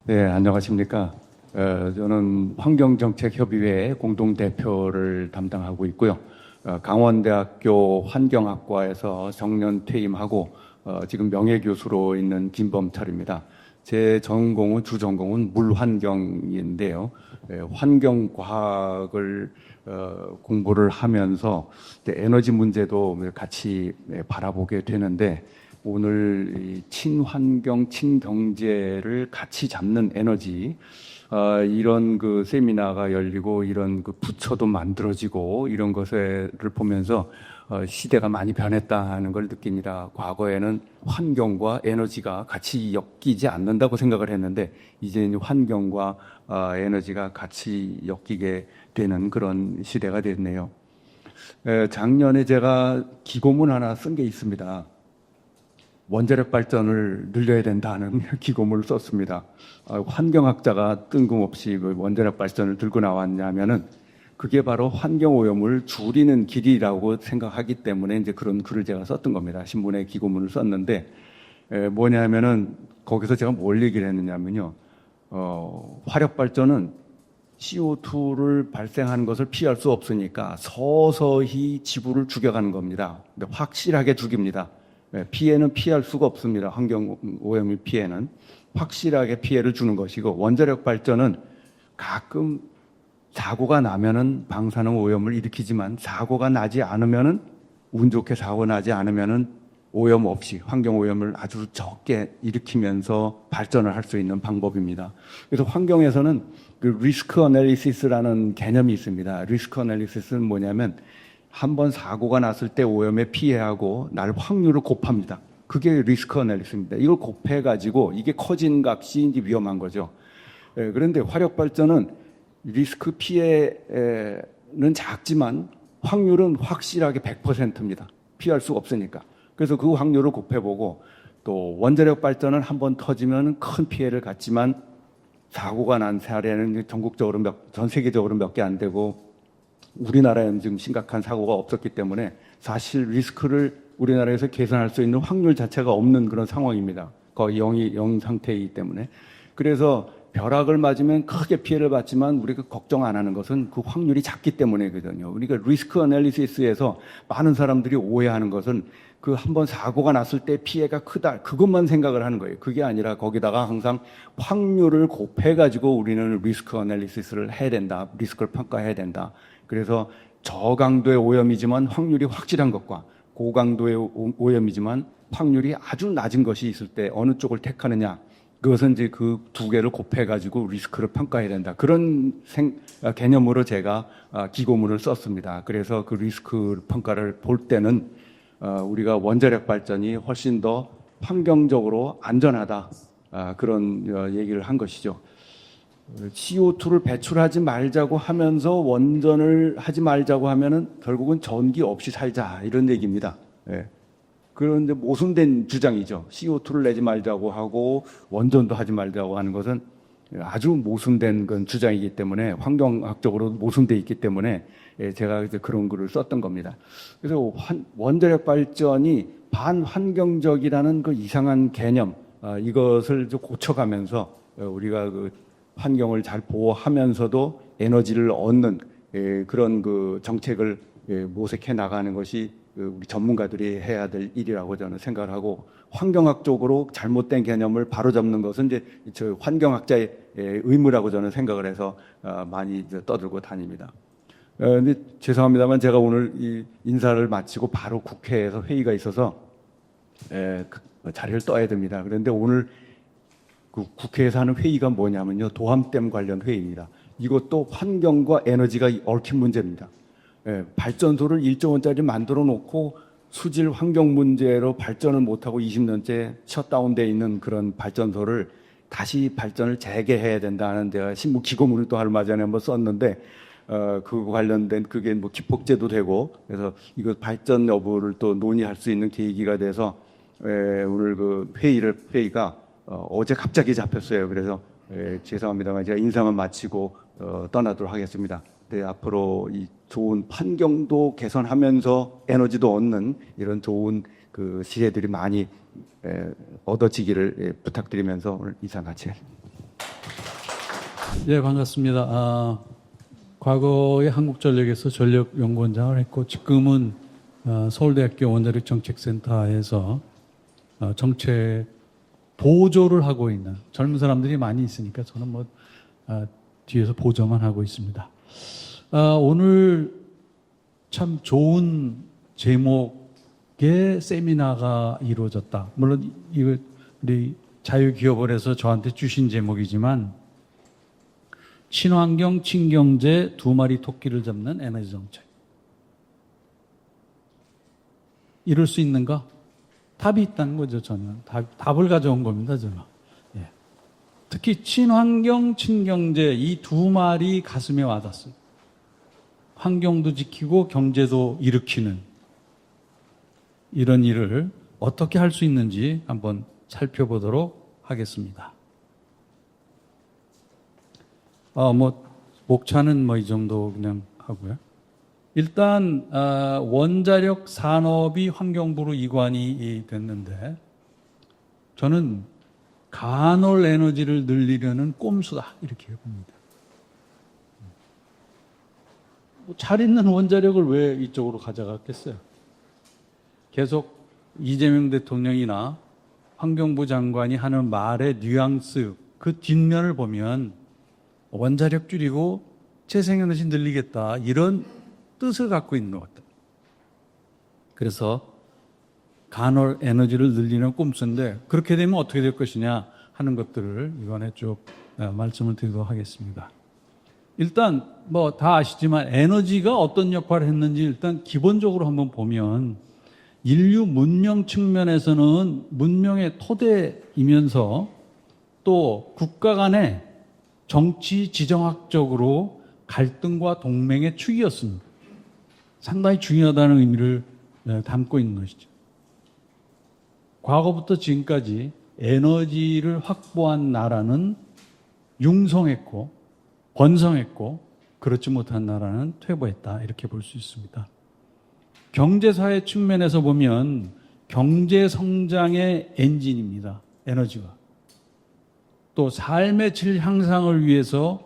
네, 안녕하십니까. 저는 환경정책협의회 공동대표를 담당하고 있고요. 강원대학교 환경학과에서 정년 퇴임하고 지금 명예교수로 있는 김범철입니다. 제 전공은 주전공은 물환경인데요. 환경과학을 공부를 하면서 에너지 문제도 같이 바라보게 되는데 오늘 이 친환경, 친경제를 같이 잡는 에너지, 이런 그 세미나가 열리고 이런 그 부처도 만들어지고 이런 것을 보면서 시대가 많이 변했다 하는 걸 느낍니다. 과거에는 환경과 에너지가 같이 엮이지 않는다고 생각을 했는데 이제 환경과 에너지가 같이 엮이게 되는 그런 시대가 됐네요. 작년에 제가 기고문 하나 쓴 게 있습니다. 원자력 발전을 늘려야 된다는 기고문을 썼습니다. 환경학자가 뜬금없이 그 원자력 발전을 들고 나왔냐면은 그게 바로 환경오염을 줄이는 길이라고 생각하기 때문에 이제 그런 글을 제가 썼던 겁니다. 신문에 기고문을 썼는데 뭐냐면은 거기서 제가 뭘 얘기를 했느냐면요. 화력 발전은 CO2를 발생하는 것을 피할 수 없으니까 서서히 지구를 죽여가는 겁니다. 근데 확실하게 죽입니다. 피해는 피할 수가 없습니다. 환경오염의 피해는 확실하게 피해를 주는 것이고, 원자력 발전은 가끔 사고가 나면은 방사능 오염을 일으키지만 사고가 나지 않으면은 운 좋게 사고 나지 않으면은 오염 없이 환경오염을 아주 적게 일으키면서 발전을 할 수 있는 방법입니다. 그래서 환경에서는 그 리스크 어널리시스라는 개념이 있습니다. 리스크 어널리시스는 뭐냐면 한번 사고가 났을 때 오염의 피해하고 날 확률을 곱합니다. 그게 리스크 어널리시스입니다. 이걸 곱해가지고 이게 커진 값이 이제 위험한 거죠. 그런데 화력 발전은 리스크 피해는 작지만 확률은 확실하게 100%입니다. 피할 수가 없으니까. 그래서 그 확률을 곱해보고 또 원자력 발전은 한번 터지면 큰 피해를 갖지만 사고가 난 사례는 전국적으로 전 세계적으로 몇 개 안 되고 우리나라에는 지금 심각한 사고가 없었기 때문에 사실 리스크를 우리나라에서 계산할 수 있는 확률 자체가 없는 그런 상황입니다. 거의 0 상태이기 때문에. 그래서 벼락을 맞으면 크게 피해를 받지만 우리가 걱정 안 하는 것은 그 확률이 작기 때문이거든요. 우리가 리스크 어널리시스에서 많은 사람들이 오해하는 것은 그 한번 사고가 났을 때 피해가 크다. 그것만 생각을 하는 거예요. 그게 아니라 거기다가 항상 확률을 곱해가지고 우리는 리스크 어널리시스를 해야 된다. 리스크를 평가해야 된다. 그래서 저강도의 오염이지만 확률이 확실한 것과 고강도의 오염이지만 확률이 아주 낮은 것이 있을 때 어느 쪽을 택하느냐. 그것은 이제 그 두 개를 곱해가지고 리스크를 평가해야 된다. 그런 개념으로 제가 기고문을 썼습니다. 그래서 그 리스크 평가를 볼 때는 우리가 원자력 발전이 훨씬 더 환경적으로 안전하다. 그런 얘기를 한 것이죠. CO2를 배출하지 말자고 하면서 원전을 하지 말자고 하면은 결국은 전기 없이 살자 이런 얘기입니다. 그런데 모순된 주장이죠. CO2를 내지 말자고 하고 원전도 하지 말자고 하는 것은 아주 모순된 건 주장이기 때문에 환경학적으로 모순돼 있기 때문에 제가 이제 그런 글을 썼던 겁니다. 그래서 원자력 발전이 반환경적이라는 그 이상한 개념 이것을 좀 고쳐가면서 우리가 그 환경을 잘 보호하면서도 에너지를 얻는 그런 그 정책을 모색해 나가는 것이 우리 전문가들이 해야 될 일이라고 저는 생각을 하고 환경학적으로 잘못된 개념을 바로잡는 것은 이제 저 환경학자의 의무라고 저는 생각을 해서 많이 떠들고 다닙니다. 근데 죄송합니다만 제가 오늘 이 인사를 마치고 바로 국회에서 회의가 있어서 자리를 떠야 됩니다. 그런데 오늘 그 국회에서 하는 회의가 뭐냐면요. 도함댐 관련 회의입니다. 이것도 환경과 에너지가 얽힌 문제입니다. 발전소를 1조 원짜리 만들어 놓고 수질 환경 문제로 발전을 못하고 20년째 셧다운되어 있는 그런 발전소를 다시 발전을 재개해야 된다는 데가 신문 기고문을 또 얼마 전에 한번 썼는데 그 관련된 그게 뭐 기폭제도 되고 그래서 이거 발전 여부를 또 논의할 수 있는 계기가 돼서 오늘 그 회의가 어제 갑자기 잡혔어요. 그래서 죄송합니다만 제가 인사만 마치고 떠나도록 하겠습니다. 네, 앞으로 이 좋은 환경도 개선하면서 에너지도 얻는 이런 좋은 그 시혜들이 많이 얻어지기를 부탁드리면서 오늘 인사 마치겠습니다. 예, 반갑습니다. 과거에 한국전력에서 전력연구원장을 했고 지금은 서울대학교 원자력 정책센터에서 정책 보조를 하고 있는 젊은 사람들이 많이 있으니까 저는 뒤에서 보조만 하고 있습니다. 오늘 참 좋은 제목의 세미나가 이루어졌다. 물론 이거 우리 자유기업원에서 저한테 주신 제목이지만 친환경, 친경제 두 마리 토끼를 잡는 에너지 정책. 이룰 수 있는가? 답이 있다는 거죠, 저는. 답을 가져온 겁니다, 저는. 예. 특히 친환경, 친경제 이 두 말이 가슴에 와닿았어요. 환경도 지키고 경제도 일으키는 이런 일을 어떻게 할 수 있는지 한번 살펴보도록 하겠습니다. 목차는 이 정도 그냥 하고요. 일단, 원자력 산업이 환경부로 이관이 됐는데, 저는 간헐 에너지를 늘리려는 꼼수다. 이렇게 봅니다. 잘 있는 원자력을 왜 이쪽으로 가져갔겠어요? 계속 이재명 대통령이나 환경부 장관이 하는 말의 뉘앙스, 그 뒷면을 보면 원자력 줄이고 재생에너지 늘리겠다 이런 뜻을 갖고 있는 것 같아요. 그래서 간헐 에너지를 늘리는 꼼수인데 그렇게 되면 어떻게 될 것이냐 하는 것들을 이번에 쭉 말씀을 드리도록 하겠습니다. 일단 다 아시지만 에너지가 어떤 역할을 했는지 일단 기본적으로 한번 보면 인류 문명 측면에서는 문명의 토대이면서 또 국가 간의 정치 지정학적으로 갈등과 동맹의 축이었습니다. 상당히 중요하다는 의미를 담고 있는 것이죠. 과거부터 지금까지 에너지를 확보한 나라는 융성했고 번성했고 그렇지 못한 나라는 퇴보했다 이렇게 볼 수 있습니다. 경제사회 측면에서 보면 경제 성장의 엔진입니다. 에너지가. 또 삶의 질 향상을 위해서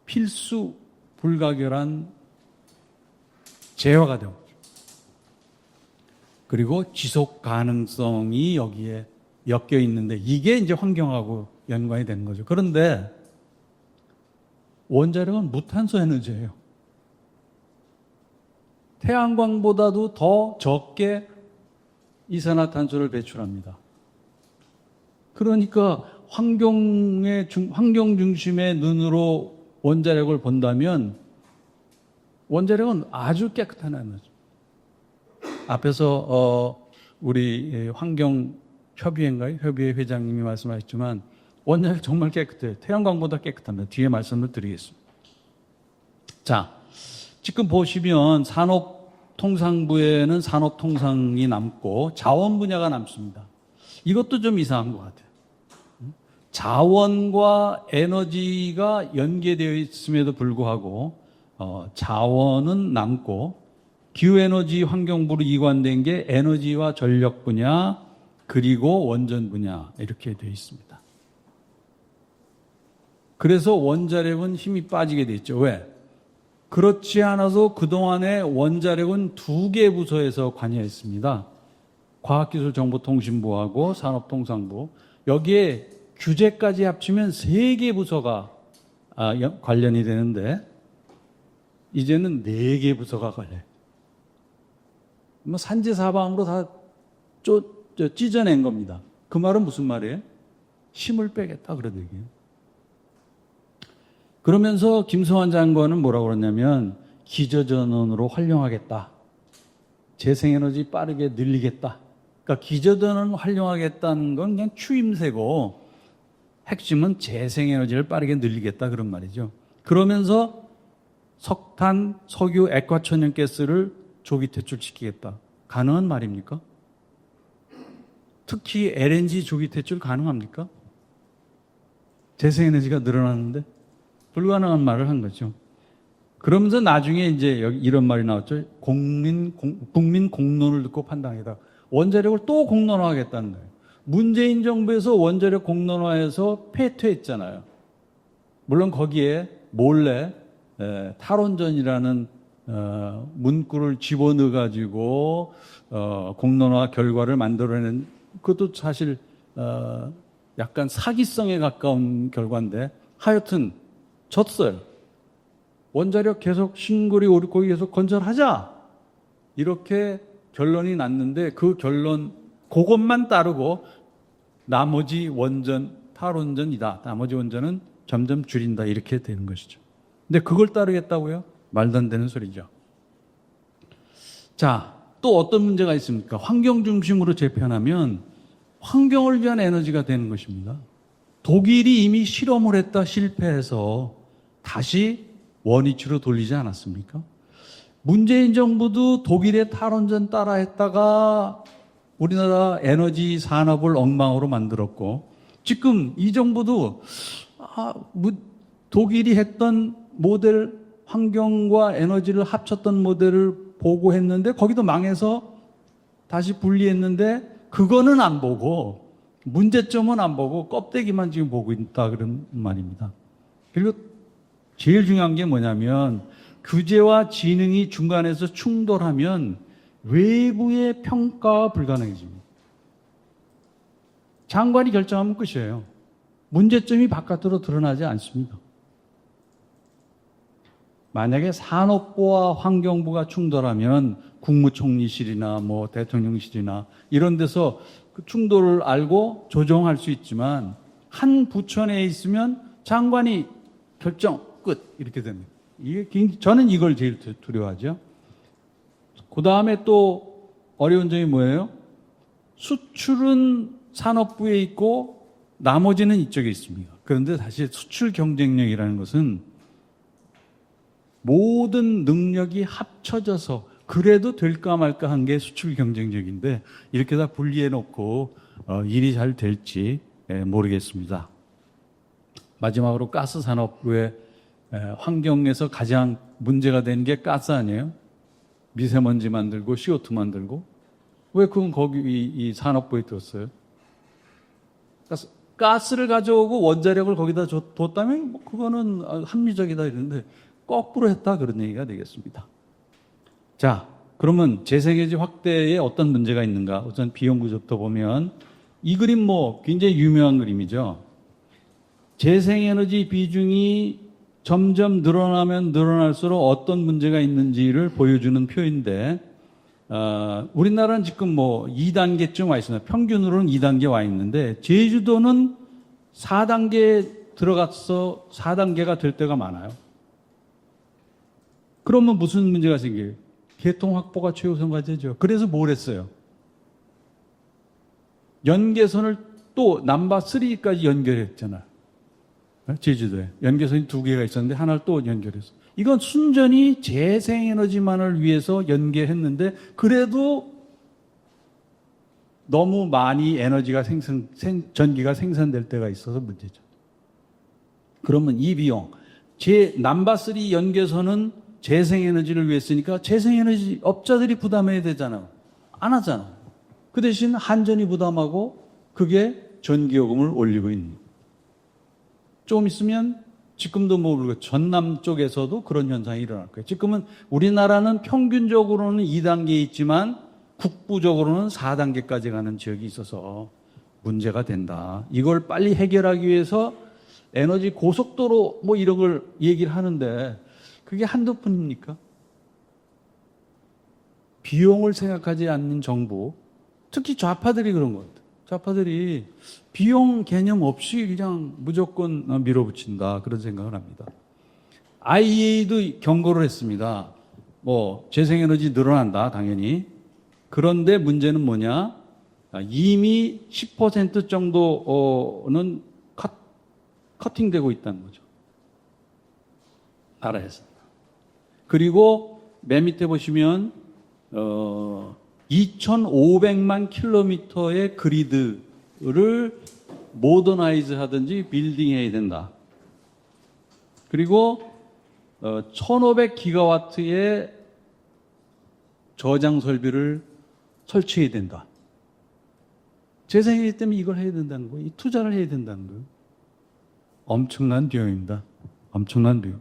필수 불가결한 재화가 되고 그리고 지속 가능성이 여기에 엮여 있는데 이게 이제 환경하고 연관이 되는 거죠. 그런데 원자력은 무탄소 에너지예요. 태양광보다도 더 적게 이산화탄소를 배출합니다. 그러니까 환경 중심의 눈으로 원자력을 본다면 원자력은 아주 깨끗한 에너지. 앞에서 우리 환경협의회인가요? 협의회 회장님이 말씀하셨지만 원자력 정말 깨끗해요. 태양광보다 깨끗합니다. 뒤에 말씀을 드리겠습니다. 자, 지금 보시면 산업통상부에는 산업통상이 남고 자원 분야가 남습니다. 이것도 좀 이상한 것 같아요. 자원과 에너지가 연계되어 있음에도 불구하고 자원은 남고 기후에너지 환경부로 이관된 게 에너지와 전력 분야 그리고 원전 분야 이렇게 되어 있습니다. 그래서 원자력은 힘이 빠지게 됐죠. 왜? 그렇지 않아서 그동안에 원자력은 두 개 부서에서 관여했습니다. 과학기술정보통신부하고 산업통상부. 여기에 규제까지 합치면 세 개 부서가 관련이 되는데 이제는 네 개 부서가 관련해요. 산지사방으로 다 찢어낸 겁니다. 그 말은 무슨 말이에요? 힘을 빼겠다 그런 얘기예요. 그러면서 김성환 장관은 뭐라고 그러냐면 기저전원으로 활용하겠다. 재생에너지 빠르게 늘리겠다. 그러니까 기저전원을 활용하겠다는 건 그냥 추임새고 핵심은 재생에너지를 빠르게 늘리겠다 그런 말이죠. 그러면서 석탄, 석유, 액화천연가스를 조기 퇴출시키겠다. 가능한 말입니까? 특히 LNG 조기 퇴출 가능합니까? 재생에너지가 늘어나는데 불가능한 말을 한 거죠. 그러면서 나중에 이제 여기 이런 말이 나왔죠. 국민 공론을 듣고 판단하겠다. 원자력을 또 공론화하겠다는 거예요. 문재인 정부에서 원자력 공론화해서 폐퇴했잖아요. 물론 거기에 몰래 탈원전이라는 문구를 집어넣어 가지고 공론화 결과를 만들어낸 그것도 사실 약간 사기성에 가까운 결과인데 하여튼 졌어요. 원자력 계속 신고리 오르고기 계속 건설하자 이렇게 결론이 났는데 그 결론 그것만 따르고 나머지 원전 탈원전이다. 나머지 원전은 점점 줄인다 이렇게 되는 것이죠. 근데 그걸 따르겠다고요? 말도 안 되는 소리죠. 자, 또 어떤 문제가 있습니까? 환경 중심으로 재편하면 환경을 위한 에너지가 되는 것입니다. 독일이 이미 실험을 했다 실패해서 다시 원위치로 돌리지 않았습니까? 문재인 정부도 독일의 탈원전 따라했다가 우리나라 에너지 산업을 엉망으로 만들었고 지금 이 정부도 독일이 했던 모델 환경과 에너지를 합쳤던 모델을 보고 했는데 거기도 망해서 다시 분리했는데 그거는 안 보고 문제점은 안 보고 껍데기만 지금 보고 있다 그런 말입니다. 그리고 제일 중요한 게 뭐냐면 규제와 지능이 중간에서 충돌하면 외부의 평가가 불가능해집니다. 장관이 결정하면 끝이에요. 문제점이 바깥으로 드러나지 않습니다. 만약에 산업부와 환경부가 충돌하면 국무총리실이나 뭐 대통령실이나 이런 데서 그 충돌을 알고 조정할 수 있지만 한 부처 내에 있으면 장관이 결정 끝 이렇게 됩니다. 저는 이걸 제일 두려워하죠. 그 다음에 또 어려운 점이 뭐예요? 수출은 산업부에 있고 나머지는 이쪽에 있습니다. 그런데 사실 수출 경쟁력이라는 것은 모든 능력이 합쳐져서 그래도 될까 말까 한 게 수출 경쟁력인데 이렇게 다 분리해 놓고 일이 잘 될지 모르겠습니다. 마지막으로 가스 산업의 환경에서 가장 문제가 되는 게 가스 아니에요? 미세먼지 만들고 CO2 만들고 왜 그건 거기 이 산업부에 들었어요? 가스를 가져오고 원자력을 거기다 뒀다면 뭐 그거는 합리적이다 이러는데 거꾸로 했다 그런 얘기가 되겠습니다. 자, 그러면 재생에너지 확대에 어떤 문제가 있는가? 우선 비용 구조부터 보면 이 그림 뭐 굉장히 유명한 그림이죠. 재생에너지 비중이 점점 늘어나면 늘어날수록 어떤 문제가 있는지를 보여주는 표인데 우리나라는 지금 뭐 2단계쯤 와 있습니다. 평균으로는 2단계 와 있는데 제주도는 4단계 들어가서 4단계가 될 때가 많아요. 그러면 무슨 문제가 생겨요? 개통 확보가 최우선 과제죠. 그래서 뭘 했어요? 연계선을 또 넘버 3까지 연결했잖아요. 제주도에. 연계선이 2개가 있었는데 하나를 또 연결했어. 이건 순전히 재생에너지만을 위해서 연계했는데 그래도 너무 많이 에너지가 전기가 생산될 때가 있어서 문제죠. 그러면 이 비용, 넘버 3 연계선은 재생에너지를 위해 쓰니까 재생에너지 업자들이 부담해야 되잖아요. 안 하잖아요. 그 대신 한전이 부담하고 그게 전기요금을 올리고 있는 거예요. 좀 있으면 지금도 뭐 전남 쪽에서도 그런 현상이 일어날 거예요. 지금은 우리나라는 평균적으로는 2단계에 있지만 국부적으로는 4단계까지 가는 지역이 있어서 문제가 된다. 이걸 빨리 해결하기 위해서 에너지 고속도로 뭐 이런 걸 얘기를 하는데 그게 한두 푼입니까? 비용을 생각하지 않는 정부, 특히 좌파들이 그런 것 같아요. 좌파들이 비용 개념 없이 그냥 무조건 밀어붙인다 그런 생각을 합니다. IEA도 경고를 했습니다. 뭐 재생에너지 늘어난다 당연히. 그런데 문제는 뭐냐? 이미 10% 정도는 커팅되고 있다는 거죠. 나라에서. 그리고 맨 밑에 보시면 2,500만 킬로미터의 그리드를 모더나이즈 하든지 빌딩해야 된다. 그리고 1,500기가와트의 저장 설비를 설치해야 된다. 재생에너지 때문에 이걸 해야 된다는 거예요. 이 투자를 해야 된다는 거예요. 엄청난 비용입니다. 엄청난 비용.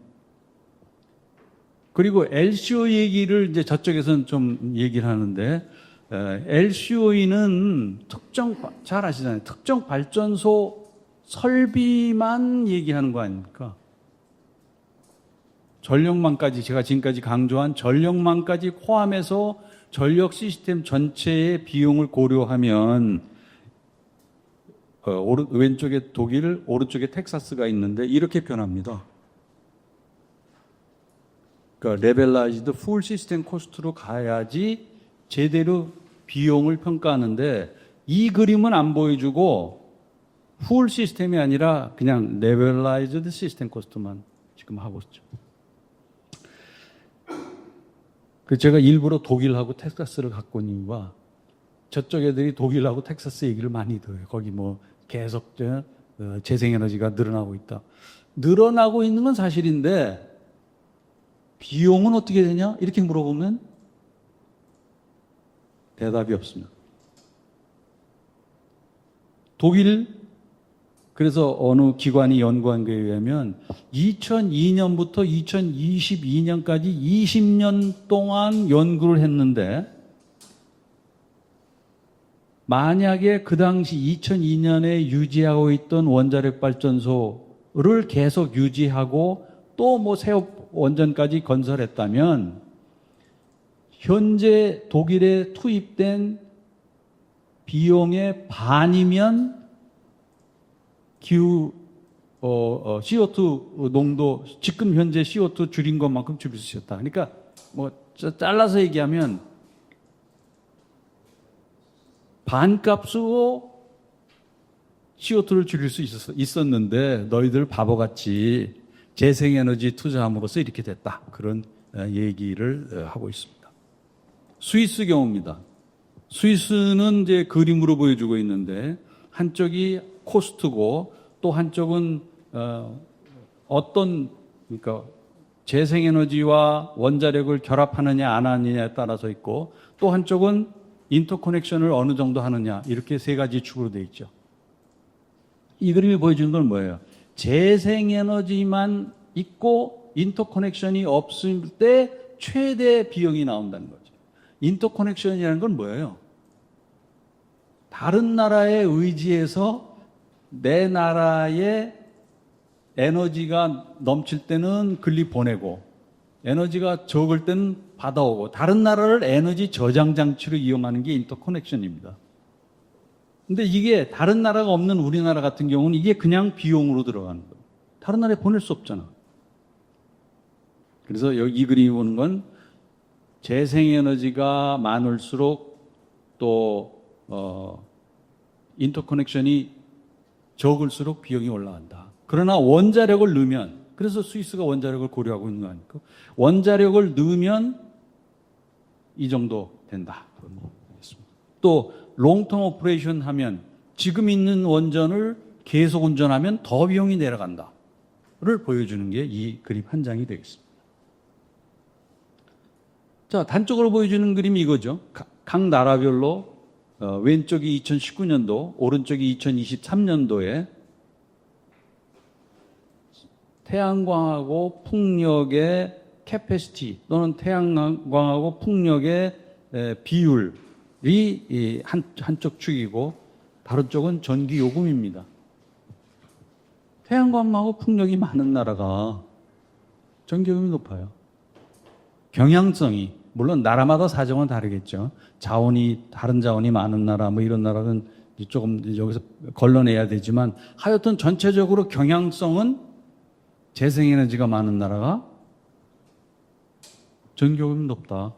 그리고 LCO 얘기를 이제 저쪽에서는 좀 얘기를 하는데, LCOE는 잘 아시잖아요. 특정 발전소 설비만 얘기하는 거 아닙니까? 전력망까지, 제가 지금까지 강조한 전력망까지 포함해서 전력 시스템 전체의 비용을 고려하면, 왼쪽에 독일, 오른쪽에 텍사스가 있는데 이렇게 변합니다. 그러니까 레벨라이즈드 풀 시스템 코스트로 가야지 제대로 비용을 평가하는데, 이 그림은 안 보여주고 풀 시스템이 아니라 그냥 레벨라이즈드 시스템 코스트만 지금 하고 있죠. 그 제가 일부러 독일하고 텍사스를 갖고 온 이유가, 저쪽 애들이 독일하고 텍사스 얘기를 많이 들어요. 거기 뭐 계속 재생에너지가 늘어나고 있다. 늘어나고 있는 건 사실인데 비용은 어떻게 되냐? 이렇게 물어보면 대답이 없습니다. 독일, 그래서 어느 기관이 연구한 거에 의하면 2002년부터 2022년까지 20년 동안 연구를 했는데, 만약에 그 당시 2002년에 유지하고 있던 원자력 발전소를 계속 유지하고 또 뭐 새 원전까지 건설했다면, 현재 독일에 투입된 비용의 반이면 CO2 농도, 지금 현재 CO2 줄인 것만큼 줄일 수 있었다. 그러니까 뭐 잘라서 얘기하면 반값으로 CO2를 줄일 수 있었는데 너희들 바보같이 재생에너지 투자함으로써 이렇게 됐다. 그런 얘기를 하고 있습니다. 스위스 경우입니다. 스위스는 이제 그림으로 보여주고 있는데, 한쪽이 코스트고 또 한쪽은 그러니까 재생에너지와 원자력을 결합하느냐 안 하느냐에 따라서 있고, 또 한쪽은 인터커넥션을 어느 정도 하느냐, 이렇게 세 가지 축으로 되어 있죠. 이 그림이 보여주는 건 뭐예요? 재생에너지만 있고 인터커넥션이 없을 때 최대 비용이 나온다는 거죠. 인터커넥션이라는 건 뭐예요? 다른 나라에 의지해서 내 나라에 에너지가 넘칠 때는 글리 보내고, 에너지가 적을 때는 받아오고, 다른 나라를 에너지 저장 장치로 이용하는 게 인터커넥션입니다. 근데 이게 다른 나라가 없는 우리나라 같은 경우는 이게 그냥 비용으로 들어가는 거예요. 다른 나라에 보낼 수 없잖아. 그래서 여기 이 그림이 보는 건 재생에너지가 많을수록 또 인터커넥션이 적을수록 비용이 올라간다. 그러나 원자력을 넣으면, 그래서 스위스가 원자력을 고려하고 있는 거 아닙니까? 원자력을 넣으면 이 정도 된다. 또 롱텀 오퍼레이션 하면, 지금 있는 원전을 계속 운전하면 더 비용이 내려간다. 를 보여주는 게 이 그림 한 장이 되겠습니다. 자, 단적으로 보여주는 그림이 이거죠. 각 나라별로 왼쪽이 2019년도, 오른쪽이 2023년도에 태양광하고 풍력의 캐패시티 또는 태양광하고 풍력의 비율이 한쪽 축이고, 다른 쪽은 전기 요금입니다. 태양광하고 풍력이 많은 나라가 전기요금이 높아요. 경향성이, 물론 나라마다 사정은 다르겠죠. 다른 자원이 많은 나라, 뭐 이런 나라는 조금 여기서 걸러내야 되지만, 하여튼 전체적으로 경향성은 재생에너지가 많은 나라가 전기요금이 높다.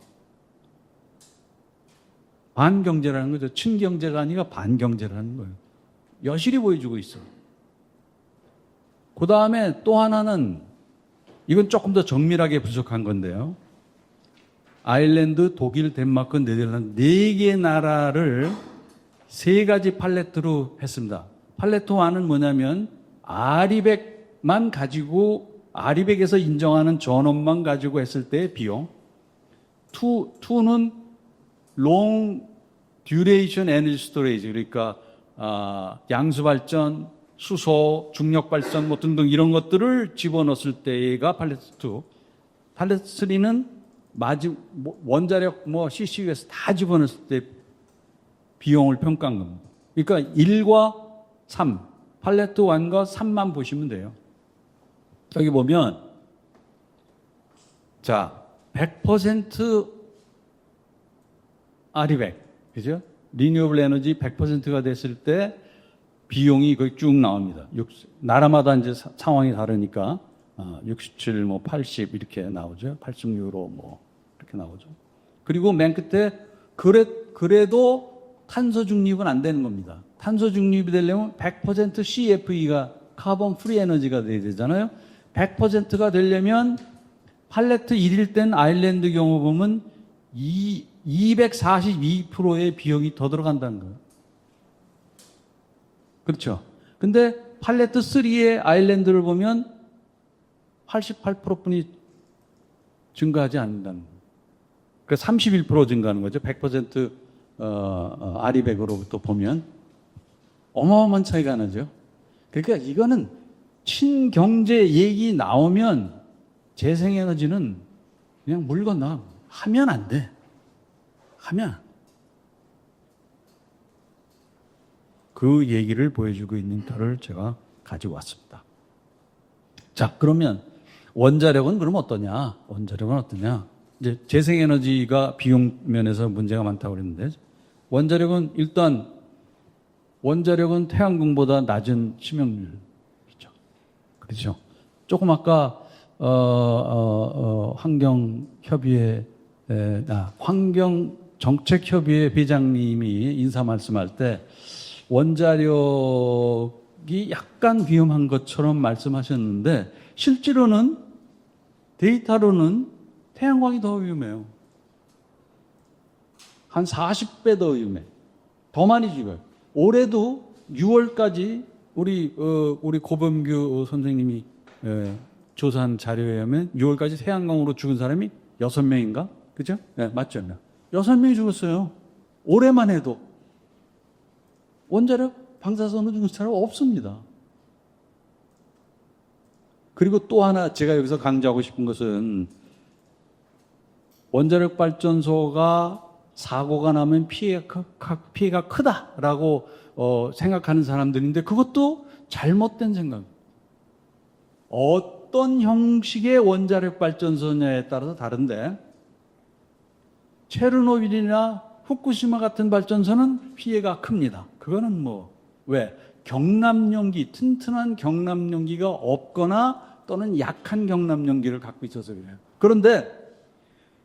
반경제라는 거죠. 친경제가 아니라 반경제라는 거예요. 여실히 보여주고 있어요. 그 다음에 또 하나는, 이건 조금 더 정밀하게 분석한 건데요. 아일랜드, 독일, 덴마크, 네덜란드 4개 나라를 3가지 팔레트로 했습니다. 팔레트 1은 뭐냐면 아리백만 가지고, 아리백에서 인정하는 전원만 가지고 했을 때의 비용. 2는 롱 듀레이션 에너지 스토리지, 그러니까 양수발전, 수소, 중력 발전 뭐 등등 이런 것들을 집어넣었을 때가 팔레트 2. 팔레트 3는 원자력 뭐 CCUS 다 집어넣었을 때 비용을 평가한 겁니다. 그러니까 1과 3, 팔레트 1과 3만 보시면 돼요. 여기 보면 자, 100% RE100, 그죠? 리뉴어블 에너지 100%가 됐을 때 비용이 거의 쭉 나옵니다. 나라마다 이제 상황이 다르니까 67, 뭐 80 이렇게 나오죠. 80유로 뭐 이렇게 나오죠. 그리고 맨 끝에 그래도 탄소 중립은 안 되는 겁니다. 탄소 중립이 되려면 100% CFE가 카본 프리 에너지가 돼야 되잖아요. 100%가 되려면 팔레트 1일 땐 아일랜드 경우 보면 242%의 비용이 더 들어간다는 거예요. 그렇죠. 근데 팔레트 3의 아일랜드를 보면 88%뿐이 증가하지 않는다는 거예요. 그러니까 31% 증가하는 거죠. 100% RE100으로부터 보면 어마어마한 차이가 나죠. 그러니까 이거는 친경제 얘기 나오면 재생에너지는 그냥 물 건너 하면 안 돼. 하면 그 얘기를 보여주고 있는 표를 제가 가지고 왔습니다. 자, 그러면 원자력은 그럼 어떠냐? 원자력은 어떠냐? 이제 재생에너지가 비용 면에서 문제가 많다고 그랬는데 원자력은 일단 원자력은 태양광보다 낮은 치명률이죠. 그렇죠. 조금 아까 환경정책협의회 회장님이 인사 말씀할 때 원자력이 약간 위험한 것처럼 말씀하셨는데 실제로는 데이터로는 태양광이 더 위험해요. 한 40배 더 위험해. 더 많이 죽어요. 올해도 6월까지 우리 고범규 선생님이 조사한 자료에 의하면 6월까지 태양광으로 죽은 사람이 6명인가? 그죠? 네, 맞죠? 6명이 죽었어요. 올해만 해도. 원자력 방사선으로 죽은 사람 없습니다. 그리고 또 하나 제가 여기서 강조하고 싶은 것은 원자력 발전소가 사고가 나면 피해가 크다라고 생각하는 사람들인데 그것도 잘못된 생각입니다. 어떤 형식의 원자력 발전소냐에 따라서 다른데 체르노빌이나 후쿠시마 같은 발전소는 피해가 큽니다. 그거는 왜? 경납용기, 튼튼한 경납용기가 없거나 또는 약한 경납용기를 갖고 있어서 그래요. 그런데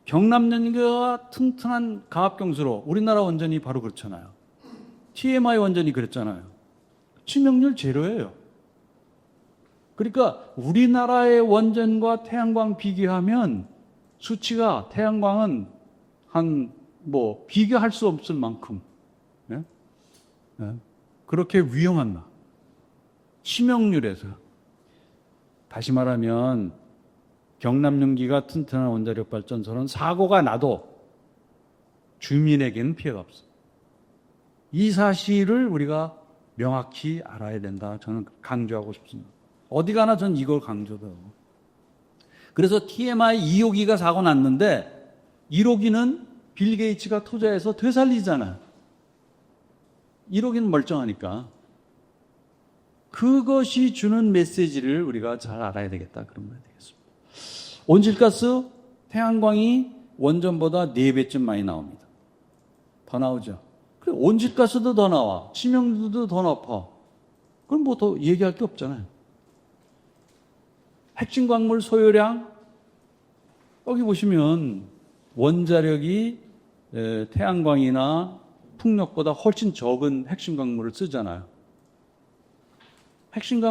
경납용기가 튼튼한 가압경수로 우리나라 원전이 바로 그렇잖아요. TMI 원전이 그랬잖아요. 치명률 제로예요. 그러니까 우리나라의 원전과 태양광 비교하면 수치가 태양광은 비교할 수 없을 만큼 그렇게 위험한 나. 치명률에서. 다시 말하면 경납용기가 튼튼한 원자력 발전소는 사고가 나도 주민에게는 피해가 없어. 이 사실을 우리가 명확히 알아야 된다. 저는 강조하고 싶습니다. 어디 가나 전 이걸 강조하고. 그래서 TMI 2호기가 사고 났는데 1호기는 빌 게이츠가 투자해서 되살리잖아요. 1호기는 멀쩡하니까. 그것이 주는 메시지를 우리가 잘 알아야 되겠다. 그런 말이 되겠습니다. 온실가스, 태양광이 원전보다 4배쯤 많이 나옵니다. 더 나오죠. 그래, 온실가스도 더 나와. 치명률도 더 높아. 그럼 더 얘기할 게 없잖아요. 핵심 광물 소요량, 여기 보시면 원자력이 태양광이나 풍력보다 훨씬 적은 핵심 광물을 쓰잖아요. 핵심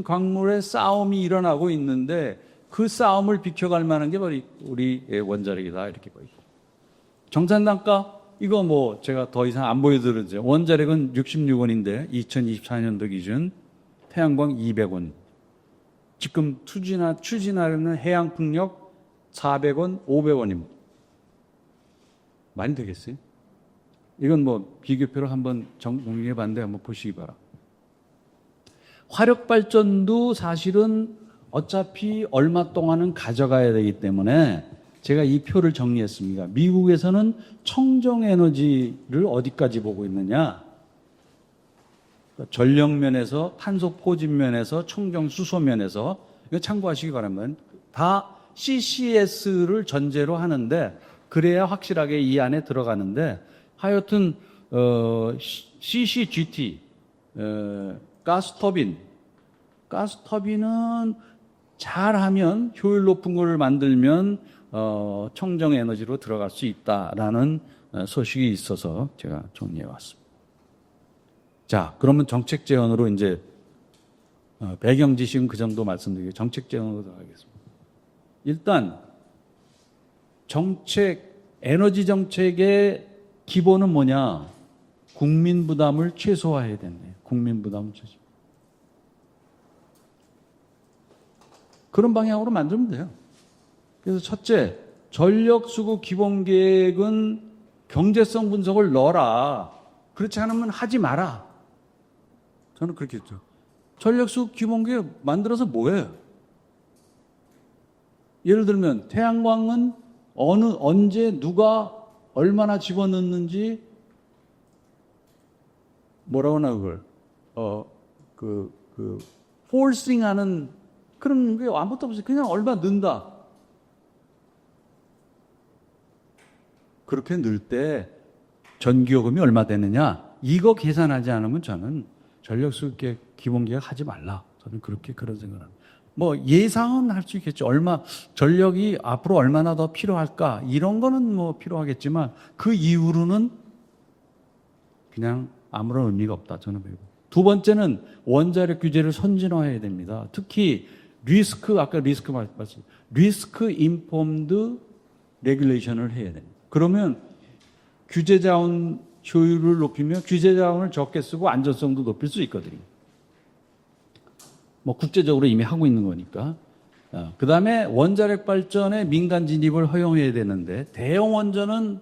광물의 싸움이 일어나고 있는데 그 싸움을 비켜갈 만한 게 바로 우리 원자력이다 이렇게 보이고. 정산단가 이거 제가 더 이상 안 보여드리죠. 원자력은 66원인데 2024년도 기준 태양광 200원. 지금 추진하려는 해양풍력 400원, 500원입니다. 많이 되겠어요? 이건 뭐 비교표를 한번 정리해 봤는데 한번 보시기 바랍니다. 화력 발전도 사실은 어차피 얼마 동안은 가져가야 되기 때문에 제가 이 표를 정리했습니다. 미국에서는 청정 에너지를 어디까지 보고 있느냐? 전력 면에서, 탄소 포집 면에서, 청정 수소 면에서, 이거 참고하시기 바랍니다. 다 CCS를 전제로 하는데, 그래야 확실하게 이 안에 들어가는데, 하여튼, CCGT, 가스터빈은 잘하면, 효율 높은 걸 만들면, 청정 에너지로 들어갈 수 있다라는 소식이 있어서 제가 정리해 왔습니다. 자, 그러면 정책 제언으로 이제 배경 지식은 그 정도 말씀드리고 정책 제언으로 들어가겠습니다. 일단 에너지 정책의 기본은 뭐냐? 국민 부담을 최소화해야 된대요. 국민 부담을 최소. 그런 방향으로 만들면 돼요. 그래서 첫째, 전력 수급 기본 계획은 경제성 분석을 넣어라. 그렇지 않으면 하지 마라. 저는 그렇게 했죠. 전력 수급 기본 계획 만들어서 뭐예요? 예를 들면 태양광은 언제 누가 얼마나 집어넣는지 뭐라고 하나 그걸 폴싱하는 그런 게 아무것도 없어요. 그냥 얼마 넣는다. 그렇게 넣을 때 전기요금이 얼마 되느냐? 이거 계산하지 않으면 저는 전력 수급 기본 계획 하지 말라. 저는 그런 생각을 합니다. 뭐 예상은 할 수 있겠죠. 전력이 앞으로 얼마나 더 필요할까? 이런 거는 뭐 필요하겠지만 그 이후로는 그냥 아무런 의미가 없다. 저는 배우고. 두 번째는 원자력 규제를 선진화해야 됩니다. 특히 아까 리스크 말씀, 리스크 인폼드 레귤레이션을 해야 됩니다. 그러면 규제 자원 효율을 높이면 규제 자원을 적게 쓰고 안전성도 높일 수 있거든요. 뭐 국제적으로 이미 하고 있는 거니까. 그 다음에 원자력 발전에 민간 진입을 허용해야 되는데 대형 원전은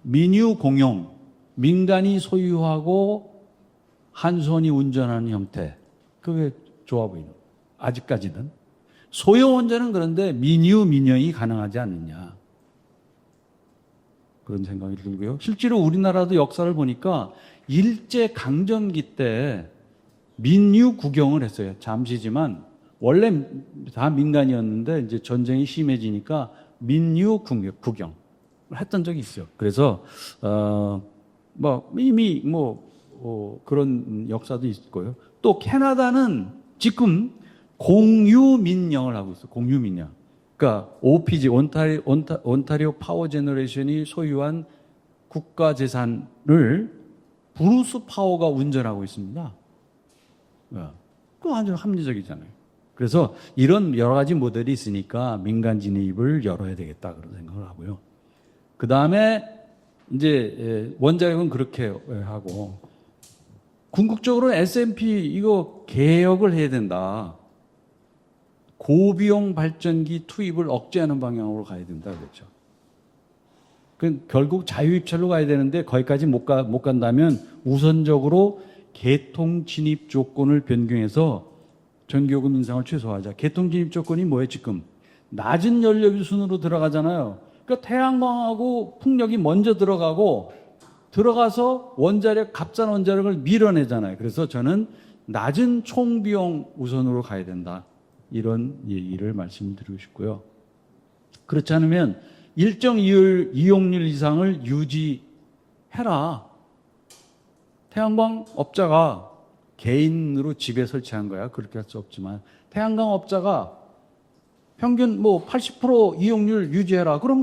민유 공용, 민간이 소유하고 한손이 운전하는 형태. 그게 좋아 보이는 거예요. 아직까지는. 소형 원전은 그런데 민영이 가능하지 않느냐. 그런 생각이 들고요. 실제로 우리나라도 역사를 보니까 일제 강점기 때 민유 구경을 했어요. 잠시지만 원래 다 민간이었는데 이제 전쟁이 심해지니까 민유 구경을 했던 적이 있어요. 그래서 이미 그런 역사도 있고요. 또 캐나다는 지금 공유민영을 하고 있어요. 공유민영. 그러니까 OPG 온타리오 파워 제너레이션이 소유한 국가 재산을 브루스 파워가 운전하고 있습니다. 그거 완전 합리적이잖아요. 그래서 이런 여러 가지 모델이 있으니까 민간 진입을 열어야 되겠다 그런 생각을 하고요. 그 다음에 이제 원자력은 그렇게 하고 궁극적으로는 S&P 이거 개혁을 해야 된다. 고비용 발전기 투입을 억제하는 방향으로 가야 된다 그랬죠. 결국 자유입찰로 가야 되는데 거기까지 못 간다면 우선적으로 개통 진입 조건을 변경해서 전기요금 인상을 최소화하자. 개통 진입 조건이 뭐예요 지금? 낮은 연료비 순으로 들어가잖아요. 그러니까 태양광하고 풍력이 먼저 들어가서 값싼 원자력을 밀어내잖아요. 그래서 저는 낮은 총비용 우선으로 가야 된다. 이런 얘기를 말씀드리고 싶고요. 그렇지 않으면 일정 이용률 이상을 유지해라. 태양광 업자가 개인으로 집에 설치한 거야. 그렇게 할 수 없지만 태양광 업자가 평균 80% 이용률 유지해라. 그럼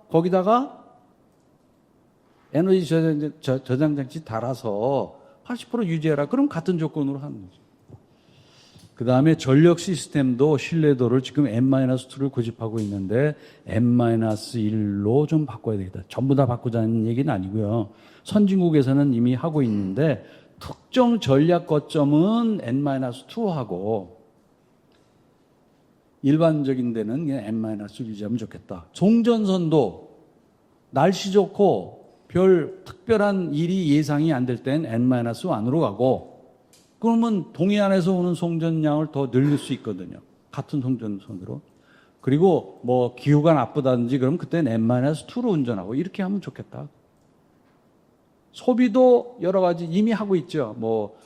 거기다가 에너지 저장 장치 달아서 80% 유지해라. 그럼 같은 조건으로 하는 거죠. 그 다음에 전력 시스템도 신뢰도를 지금 N-2를 고집하고 있는데 N-1로 좀 바꿔야 되겠다. 전부 다 바꾸자는 얘기는 아니고요. 선진국에서는 이미 하고 있는데 특정 전략 거점은 N-2하고 일반적인 데는 N-2 유지하면 좋겠다. 송전선도 날씨 좋고 별 특별한 일이 예상이 안 될 땐 n-1으로 가고, 그러면 동해안에서 오는 송전량을 더 늘릴 수 있거든요. 같은 송전선으로. 그리고 뭐 기후가 나쁘다든지 그러면 그때는 n-2로 운전하고 이렇게 하면 좋겠다. 소비도 여러 가지 이미 하고 있죠. 뭐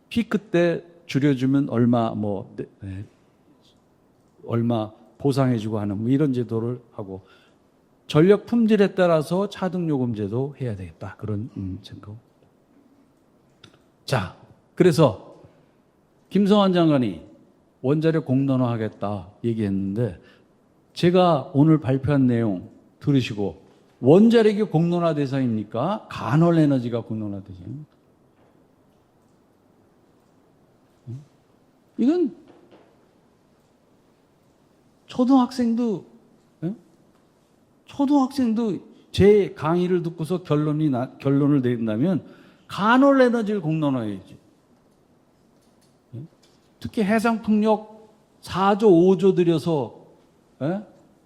피크 때 줄여주면 얼마 얼마 보상해주고 하는 뭐 이런 제도를 하고, 전력 품질에 따라서 차등 요금 제도 해야 되겠다, 그런 생각. 자, 그래서 김성환 장관이 원자력 공론화하겠다 얘기했는데, 제가 오늘 발표한 내용 들으시고 원자력이 공론화 대상입니까? 간헐 에너지가 공론화 대상입니까? 이건 초등학생도 제 강의를 듣고서 결론을 내린다면 간헐 에너지를 공론화해야지. 특히 해상풍력 4조 5조 들여서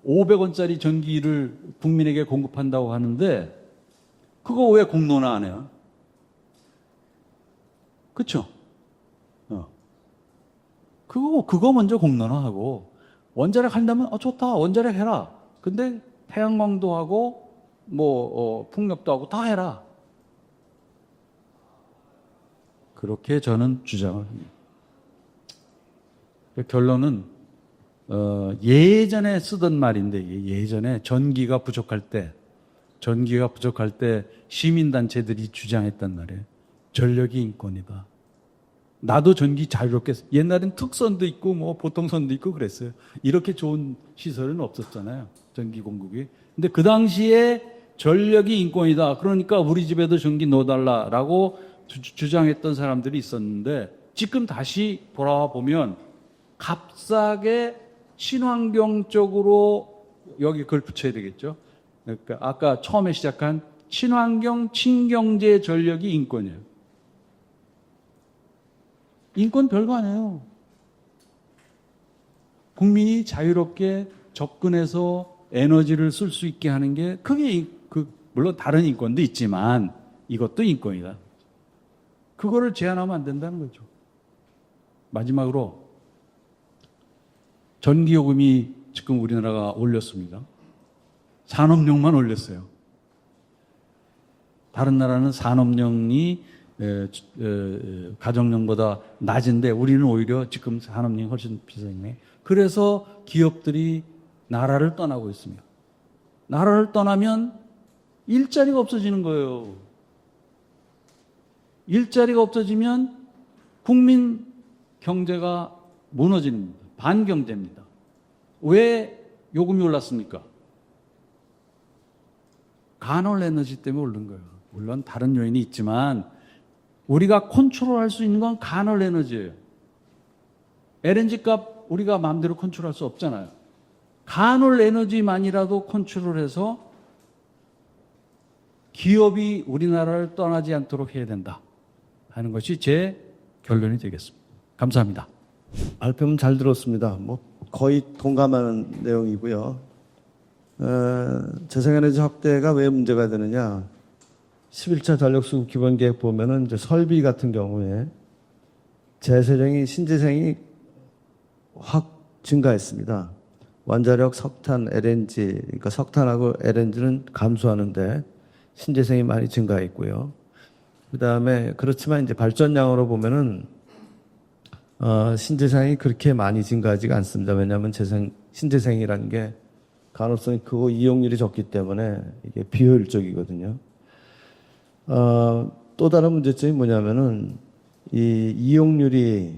500원짜리 전기를 국민에게 공급한다고 하는데 그거 왜 공론화 안 해요? 그렇죠? 그거 먼저 공론화하고, 원자력 한다면 좋다, 원자력 해라. 근데 태양광도 하고 풍력도 하고 다 해라. 그렇게 저는 주장을 합니다. 결론은 예전에 쓰던 말인데, 예전에 전기가 부족할 때 시민단체들이 주장했단 말이에요. 전력이 인권이다. 나도 전기 자유롭게, 옛날엔 특선도 있고 보통선도 있고 그랬어요. 이렇게 좋은 시설은 없었잖아요, 전기 공급이. 근데 그 당시에 전력이 인권이다, 그러니까 우리 집에도 전기 넣어달라라고 주장했던 사람들이 있었는데, 지금 다시 돌아와 보면 값싸게 친환경적으로, 여기 그걸 붙여야 되겠죠. 그러니까 아까 처음에 시작한 친환경 친경제 전력이 인권이에요. 인권 별거 아니에요. 국민이 자유롭게 접근해서 에너지를 쓸 수 있게 하는 게, 그게 물론 다른 인권도 있지만 이것도 인권이다. 그거를 제한하면 안 된다는 거죠. 마지막으로 전기요금이 지금 우리나라가 올렸습니다. 산업용만 올렸어요. 다른 나라는 산업용이 가정용보다 낮은데 우리는 오히려 지금 산업용이 훨씬 비싸네. 그래서 기업들이 나라를 떠나고 있습니다. 나라를 떠나면 일자리가 없어지는 거예요. 일자리가 없어지면 국민 경제가 무너집니다. 반경제입니다. 왜 요금이 올랐습니까? 간헐 에너지 때문에 오른 거예요. 물론 다른 요인이 있지만 우리가 컨트롤할 수 있는 건 간헐 에너지예요. LNG 값 우리가 마음대로 컨트롤할 수 없잖아요. 간헐 에너지만이라도 컨트롤해서 기업이 우리나라를 떠나지 않도록 해야 된다 하는 것이 제 결론이 되겠습니다. 감사합니다. 발표는 잘 들었습니다. 거의 동감하는 내용이고요. 재생에너지 확대가 왜 문제가 되느냐? 11차 전력수급 기본계획 보면은 이제 설비 같은 경우에 신재생이 확 증가했습니다. 원자력, 석탄, LNG, 그러니까 석탄하고 LNG는 감소하는데 신재생이 많이 증가했고요. 그 다음에 그렇지만 이제 발전량으로 보면은 신재생이 그렇게 많이 증가하지가 않습니다. 왜냐하면 신재생이라는 게 가능성이 크고 이용률이 적기 때문에 이게 비효율적이거든요. 또 다른 문제점이 뭐냐면은 이 이용률이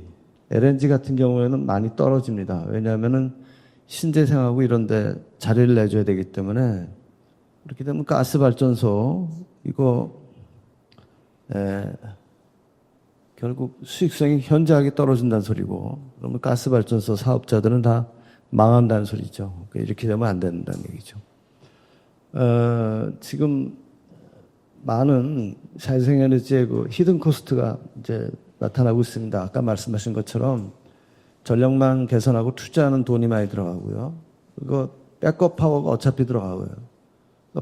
LNG 같은 경우에는 많이 떨어집니다. 왜냐하면은 신재생하고 이런데 자리를 내줘야 되기 때문에, 그렇게 되면 가스 발전소 이거 결국 수익성이 현저하게 떨어진다는 소리고, 그러면 가스 발전소 사업자들은 다 망한다는 소리죠. 이렇게 되면 안 된다는 얘기죠. 지금 많은 자생에너지의 히든 코스트가 이제 나타나고 있습니다. 아까 말씀하신 것처럼 전력망 개선하고 투자하는 돈이 많이 들어가고요. 그거 백업 파워가 어차피 들어가고요.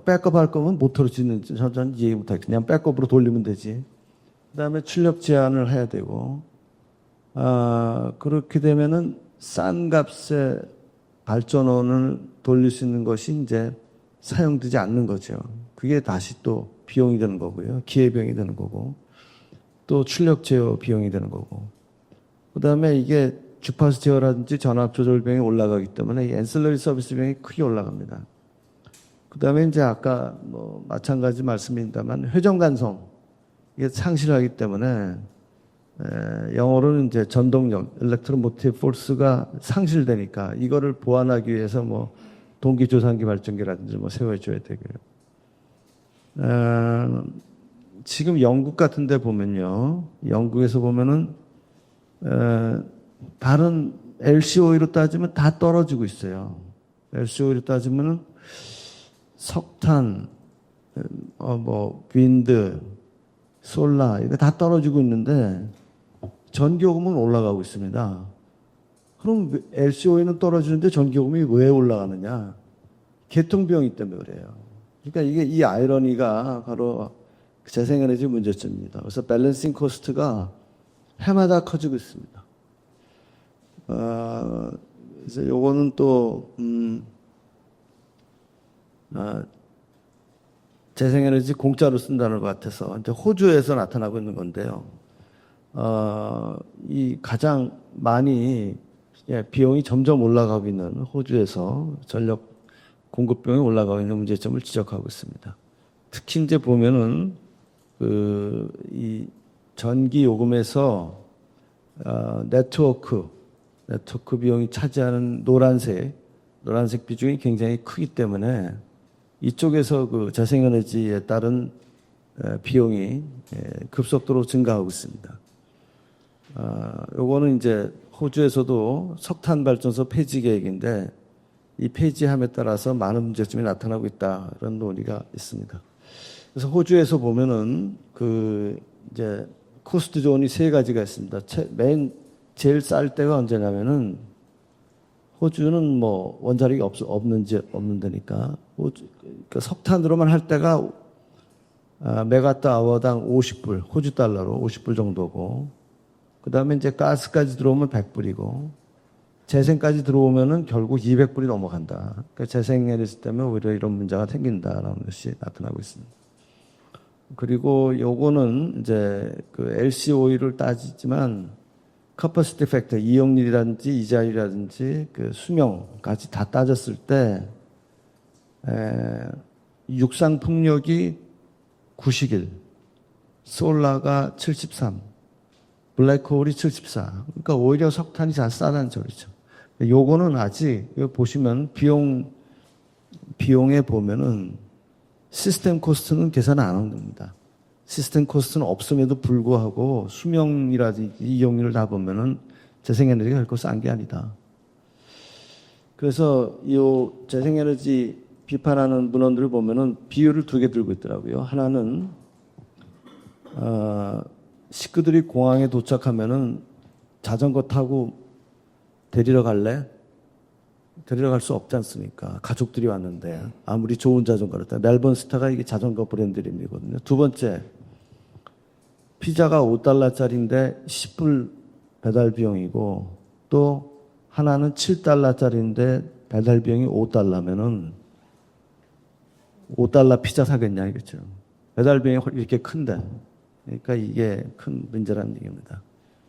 백업 할 거면 모터로 짓는지 저는 이해 못하겠어요. 그냥 백업으로 돌리면 되지. 그다음에 출력 제한을 해야 되고, 그렇게 되면은 싼 값에 발전원을 돌릴 수 있는 것이 이제 사용되지 않는 거죠. 그게 다시 또 비용이 되는 거고요. 기회비용이 되는 거고, 또 출력 제어 비용이 되는 거고. 그다음에 이게 주파수 제어라든지 전압 조절 비용이 올라가기 때문에 이 앤슬러리 서비스 비용이 크게 올라갑니다. 그다음에 이제 아까 뭐 마찬가지 말씀입니다만 회전 간성 이게 상실하기 때문에 영어로는 이제 전동력, 일렉트로모티브 포스가 상실되니까 이거를 보완하기 위해서 뭐 동기 조산기 발전기라든지 뭐 세워줘야 되고요. 지금 영국 같은 데 보면요. 영국에서 보면은 다른 LCOE로 따지면 다 떨어지고 있어요. LCOE로 따지면은 석탄, 뭐 윈드, 솔라 이거 다 떨어지고 있는데 전기요금은 올라가고 있습니다. 그럼 LCOE는 떨어지는데 전기요금이 왜 올라가느냐? 개통비용이 때문에 그래요. 그러니까 이게 이 아이러니가 바로 재생에너지 문제점입니다. 그래서 밸런싱 코스트가 해마다 커지고 있습니다. 그래서 요거는 또 재생에너지 공짜로 쓴다는 것 같아서 이제 호주에서 나타나고 있는 건데요. 이 가장 많이 비용이 점점 올라가고 있는 호주에서 전력 공급 비용이 올라가고 있는 문제점을 지적하고 있습니다. 특히 이제 보면은 이 전기 요금에서 네트워크 비용이 차지하는 노란색 비중이 굉장히 크기 때문에 이쪽에서 그 재생에너지에 따른 비용이 급속도로 증가하고 있습니다. 요거는 이제 호주에서도 석탄 발전소 폐지 계획인데 이 폐지함에 따라서 많은 문제점이 나타나고 있다 이런 논의가 있습니다. 그래서 호주에서 보면은 이제 코스트 존이 세 가지가 있습니다. 제일 쌀 때가 언제냐면은 호주는 뭐 원자력이 없는 데니까 그러니까 석탄으로만 할 때가 메가와트 아워당 50불, 호주 달러로 50불 정도고, 그 다음에 이제 가스까지 들어오면 100불이고, 재생까지 들어오면은 결국 200불이 넘어간다. 그러니까 재생에너지 때문에 오히려 이런 문제가 생긴다라는 것이 나타나고 있습니다. 그리고 요거는 이제 그 LCOE를 따지지만 커퍼시티 팩터, 이용률이라든지 이자율이라든지 그 수명까지 다 따졌을 때 육상 풍력이 91, 솔라가 73, 블랙홀이 74. 그러니까 오히려 석탄이 잘 싸다는 소리죠. 요거는 아직 이거 보시면 비용에 보면은 시스템 코스트는 계산 안 한 겁니다. 시스템 코스트는 없음에도 불구하고 수명이라든지 이용률을 다 보면은 재생에너지가 결코 싼 게 아니다. 그래서 이 재생에너지 비판하는 문헌들을 보면은 비율을 두 개 들고 있더라고요. 하나는 식구들이 공항에 도착하면은 자전거 타고 데리러 갈래? 데리러 갈 수 없지 않습니까? 가족들이 왔는데 아무리 좋은 자전거를 타. 멜번 스타가 이게 자전거 브랜드 이름이거든요. 두 번째, 피자가 $5짜리인데 10불 배달 비용이고, 또 하나는 $7짜리인데 배달 비용이 $5면은 $5 피자 사겠냐 이거죠. 배달 비용이 이렇게 큰데, 그러니까 이게 큰 문제라는 얘기입니다.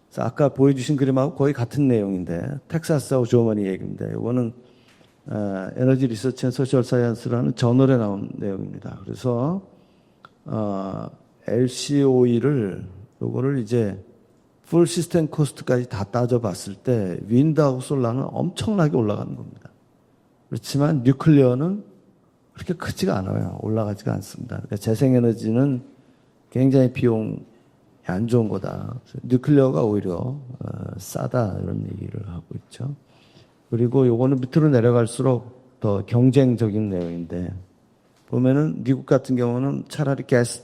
그래서 아까 보여주신 그림하고 거의 같은 내용인데, 텍사스하고 조머니 얘기입니다. 이거는 에너지 리서치 앤 소셜 사이언스라는 저널에 나온 내용입니다. 그래서 LCOE를 요거를 이제 풀 시스템 코스트까지 다 따져봤을 때 윈드하고 솔라는 엄청나게 올라가는 겁니다. 그렇지만 뉴클리어는 그렇게 크지가 않아요. 올라가지가 않습니다. 그러니까 재생에너지는 굉장히 비용이 안 좋은 거다. 뉴클리어가 오히려 싸다 이런 얘기를 하고 있죠. 그리고 요거는 밑으로 내려갈수록 더 경쟁적인 내용인데, 보면은 미국 같은 경우는 차라리 가스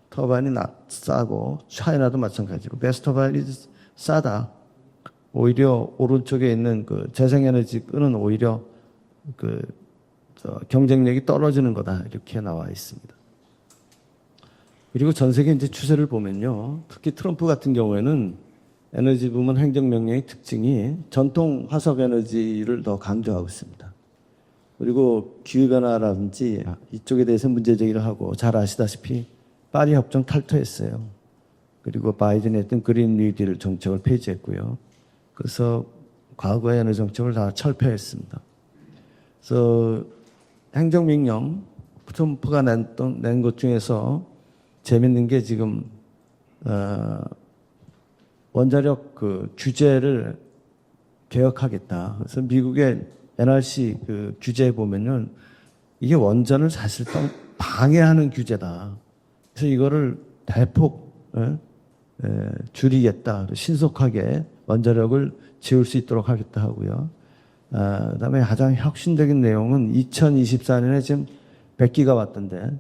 터바인이 싸고, 차이나도 마찬가지고 가스 터바인이 싸다. 오히려 오른쪽에 있는 그 재생에너지 끈은 오히려 그 경쟁력이 떨어지는 거다 이렇게 나와 있습니다. 그리고 전 세계 이제 추세를 보면요, 특히 트럼프 같은 경우에는 에너지 부문 행정명령의 특징이 전통 화석 에너지를 더 강조하고 있습니다. 그리고 기후변화라든지 이쪽에 대해서 문제제기를 하고 잘 아시다시피 파리 협정 탈퇴했어요. 그리고 바이든이 했던 그린 뉴딜 정책을 폐지했고요. 그래서 과거의 에너지 정책을 다 철폐했습니다. 그래서 행정명령 트럼프가 낸 것 중에서 재밌는 게 지금 원자력 그 규제를 개혁하겠다. 그래서 미국의 NRC 그 규제에 보면은 이게 원전을 사실상 방해하는 규제다. 그래서 이거를 대폭 줄이겠다. 신속하게 원자력을 지을 수 있도록 하겠다 하고요. 그다음에 가장 혁신적인 내용은 2024년에 지금 100기가 왔던데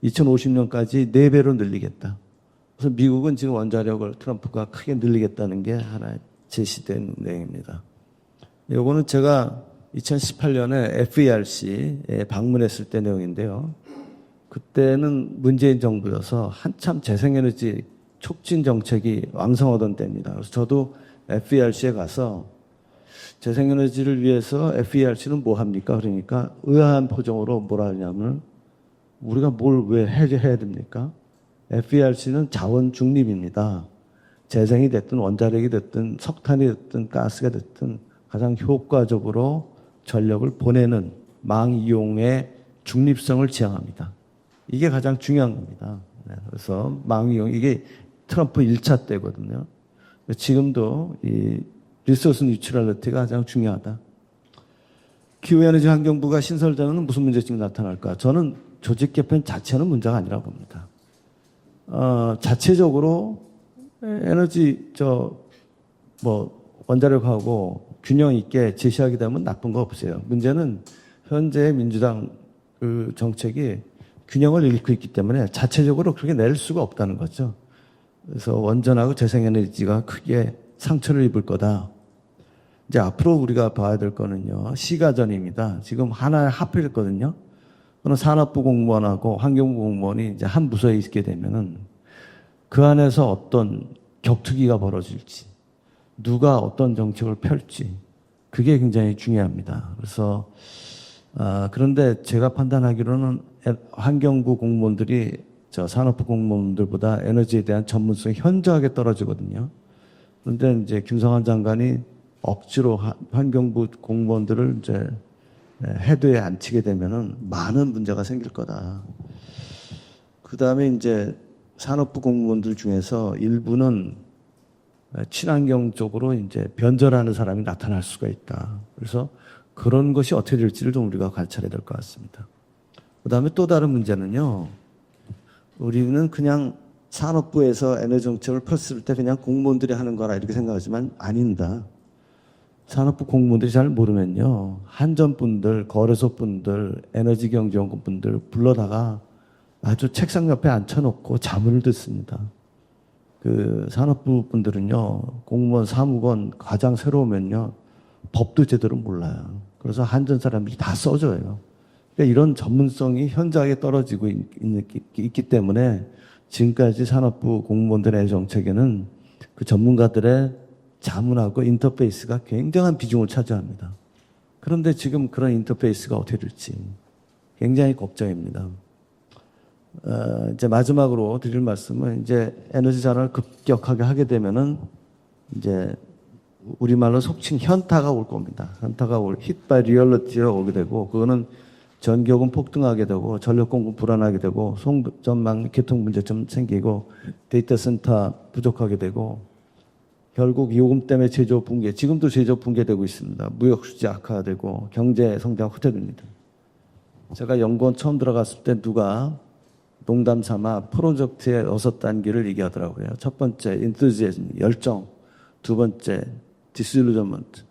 2050년까지 4배로 늘리겠다. 그래서 미국은 지금 원자력을 트럼프가 크게 늘리겠다는 게 하나 제시된 내용입니다. 요거는 제가 2018년에 FERC에 방문했을 때 내용인데요. 그때는 문재인 정부여서 한참 재생에너지 촉진 정책이 왕성하던 때입니다. 그래서 저도 FERC에 가서 재생에너지를 위해서 FERC는 뭐 합니까? 그러니까 의아한 표정으로 뭐라 하냐면 우리가 뭘 왜 해야 됩니까? FERC는 자원 중립입니다. 재생이 됐든 원자력이 됐든 석탄이 됐든 가스가 됐든 가장 효과적으로 전력을 보내는 망 이용의 중립성을 지향합니다. 이게 가장 중요한 겁니다. 그래서 망 이용, 이게 트럼프 1차 때거든요. 지금도 이 리소스 뉴트럴리티가 가장 중요하다. 기후에너지 환경부가 신설되면 무슨 문제점이 나타날까? 저는 조직 개편 자체는 문제가 아니라고 봅니다. 자체적으로 에너지 원자력하고 균형 있게 제시하게 되면 나쁜 거 없어요. 문제는 현재 민주당 그 정책이 균형을 잃고 있기 때문에 자체적으로 그렇게 낼 수가 없다는 거죠. 그래서 원전하고 재생에너지가 크게 상처를 입을 거다. 이제 앞으로 우리가 봐야 될 거는요, 시가전입니다. 지금 하나에 합해졌거든요. 그럼 산업부 공무원하고 환경부 공무원이 이제 한 부서에 있게 되면은 그 안에서 어떤 격투기가 벌어질지, 누가 어떤 정책을 펼지, 그게 굉장히 중요합니다. 그래서 그런데 제가 판단하기로는 환경부 공무원들이 저 산업부 공무원들보다 에너지에 대한 전문성이 현저하게 떨어지거든요. 그런데 이제 김성환 장관이 억지로 환경부 공무원들을 이제 헤드에 앉히게 되면은 많은 문제가 생길 거다. 그 다음에 이제 산업부 공무원들 중에서 일부는 친환경 쪽으로 이제 변절하는 사람이 나타날 수가 있다. 그래서 그런 것이 어떻게 될지를 좀 우리가 관찰해야 될 것 같습니다. 그 다음에 또 다른 문제는요, 우리는 그냥 산업부에서 에너지 정책을 펼칠 때 그냥 공무원들이 하는 거라 이렇게 생각하지만 아닙니다. 산업부 공무원들이 잘 모르면요, 한전분들, 거래소분들, 에너지경제연구분들 불러다가 아주 책상 옆에 앉혀놓고 자문을 듣습니다. 그 산업부 분들은요, 공무원, 사무관, 과장 새로 오면요, 법도 제대로 몰라요. 그래서 한전 사람들이 다 써줘요. 그러니까 이런 전문성이 현저하게 떨어지고 있기 때문에 지금까지 산업부 공무원들의 정책에는 그 전문가들의 자문하고 인터페이스가 굉장한 비중을 차지합니다. 그런데 지금 그런 인터페이스가 어떻게 될지 굉장히 걱정입니다. 이제 마지막으로 드릴 말씀은 이제 에너지 전환을 급격하게 하게 되면은 이제 우리말로 속칭 현타가 올 겁니다. 현타가 hit by reality가 오게 되고, 그거는 전기요금 폭등하게 되고, 전력 공급 불안하게 되고, 송전망 교통 문제점 생기고, 데이터 센터 부족하게 되고, 결국 요금 때문에 제조업 붕괴, 지금도 제조업 붕괴되고 있습니다. 무역 수지 악화되고, 경제 성장 후퇴됩니다. 제가 연구원 처음 들어갔을 때 누가 농담 삼아 프로젝트의 6단계를 얘기하더라고요. 첫 번째, enthusiasm, 열정. 두 번째, disillusionment,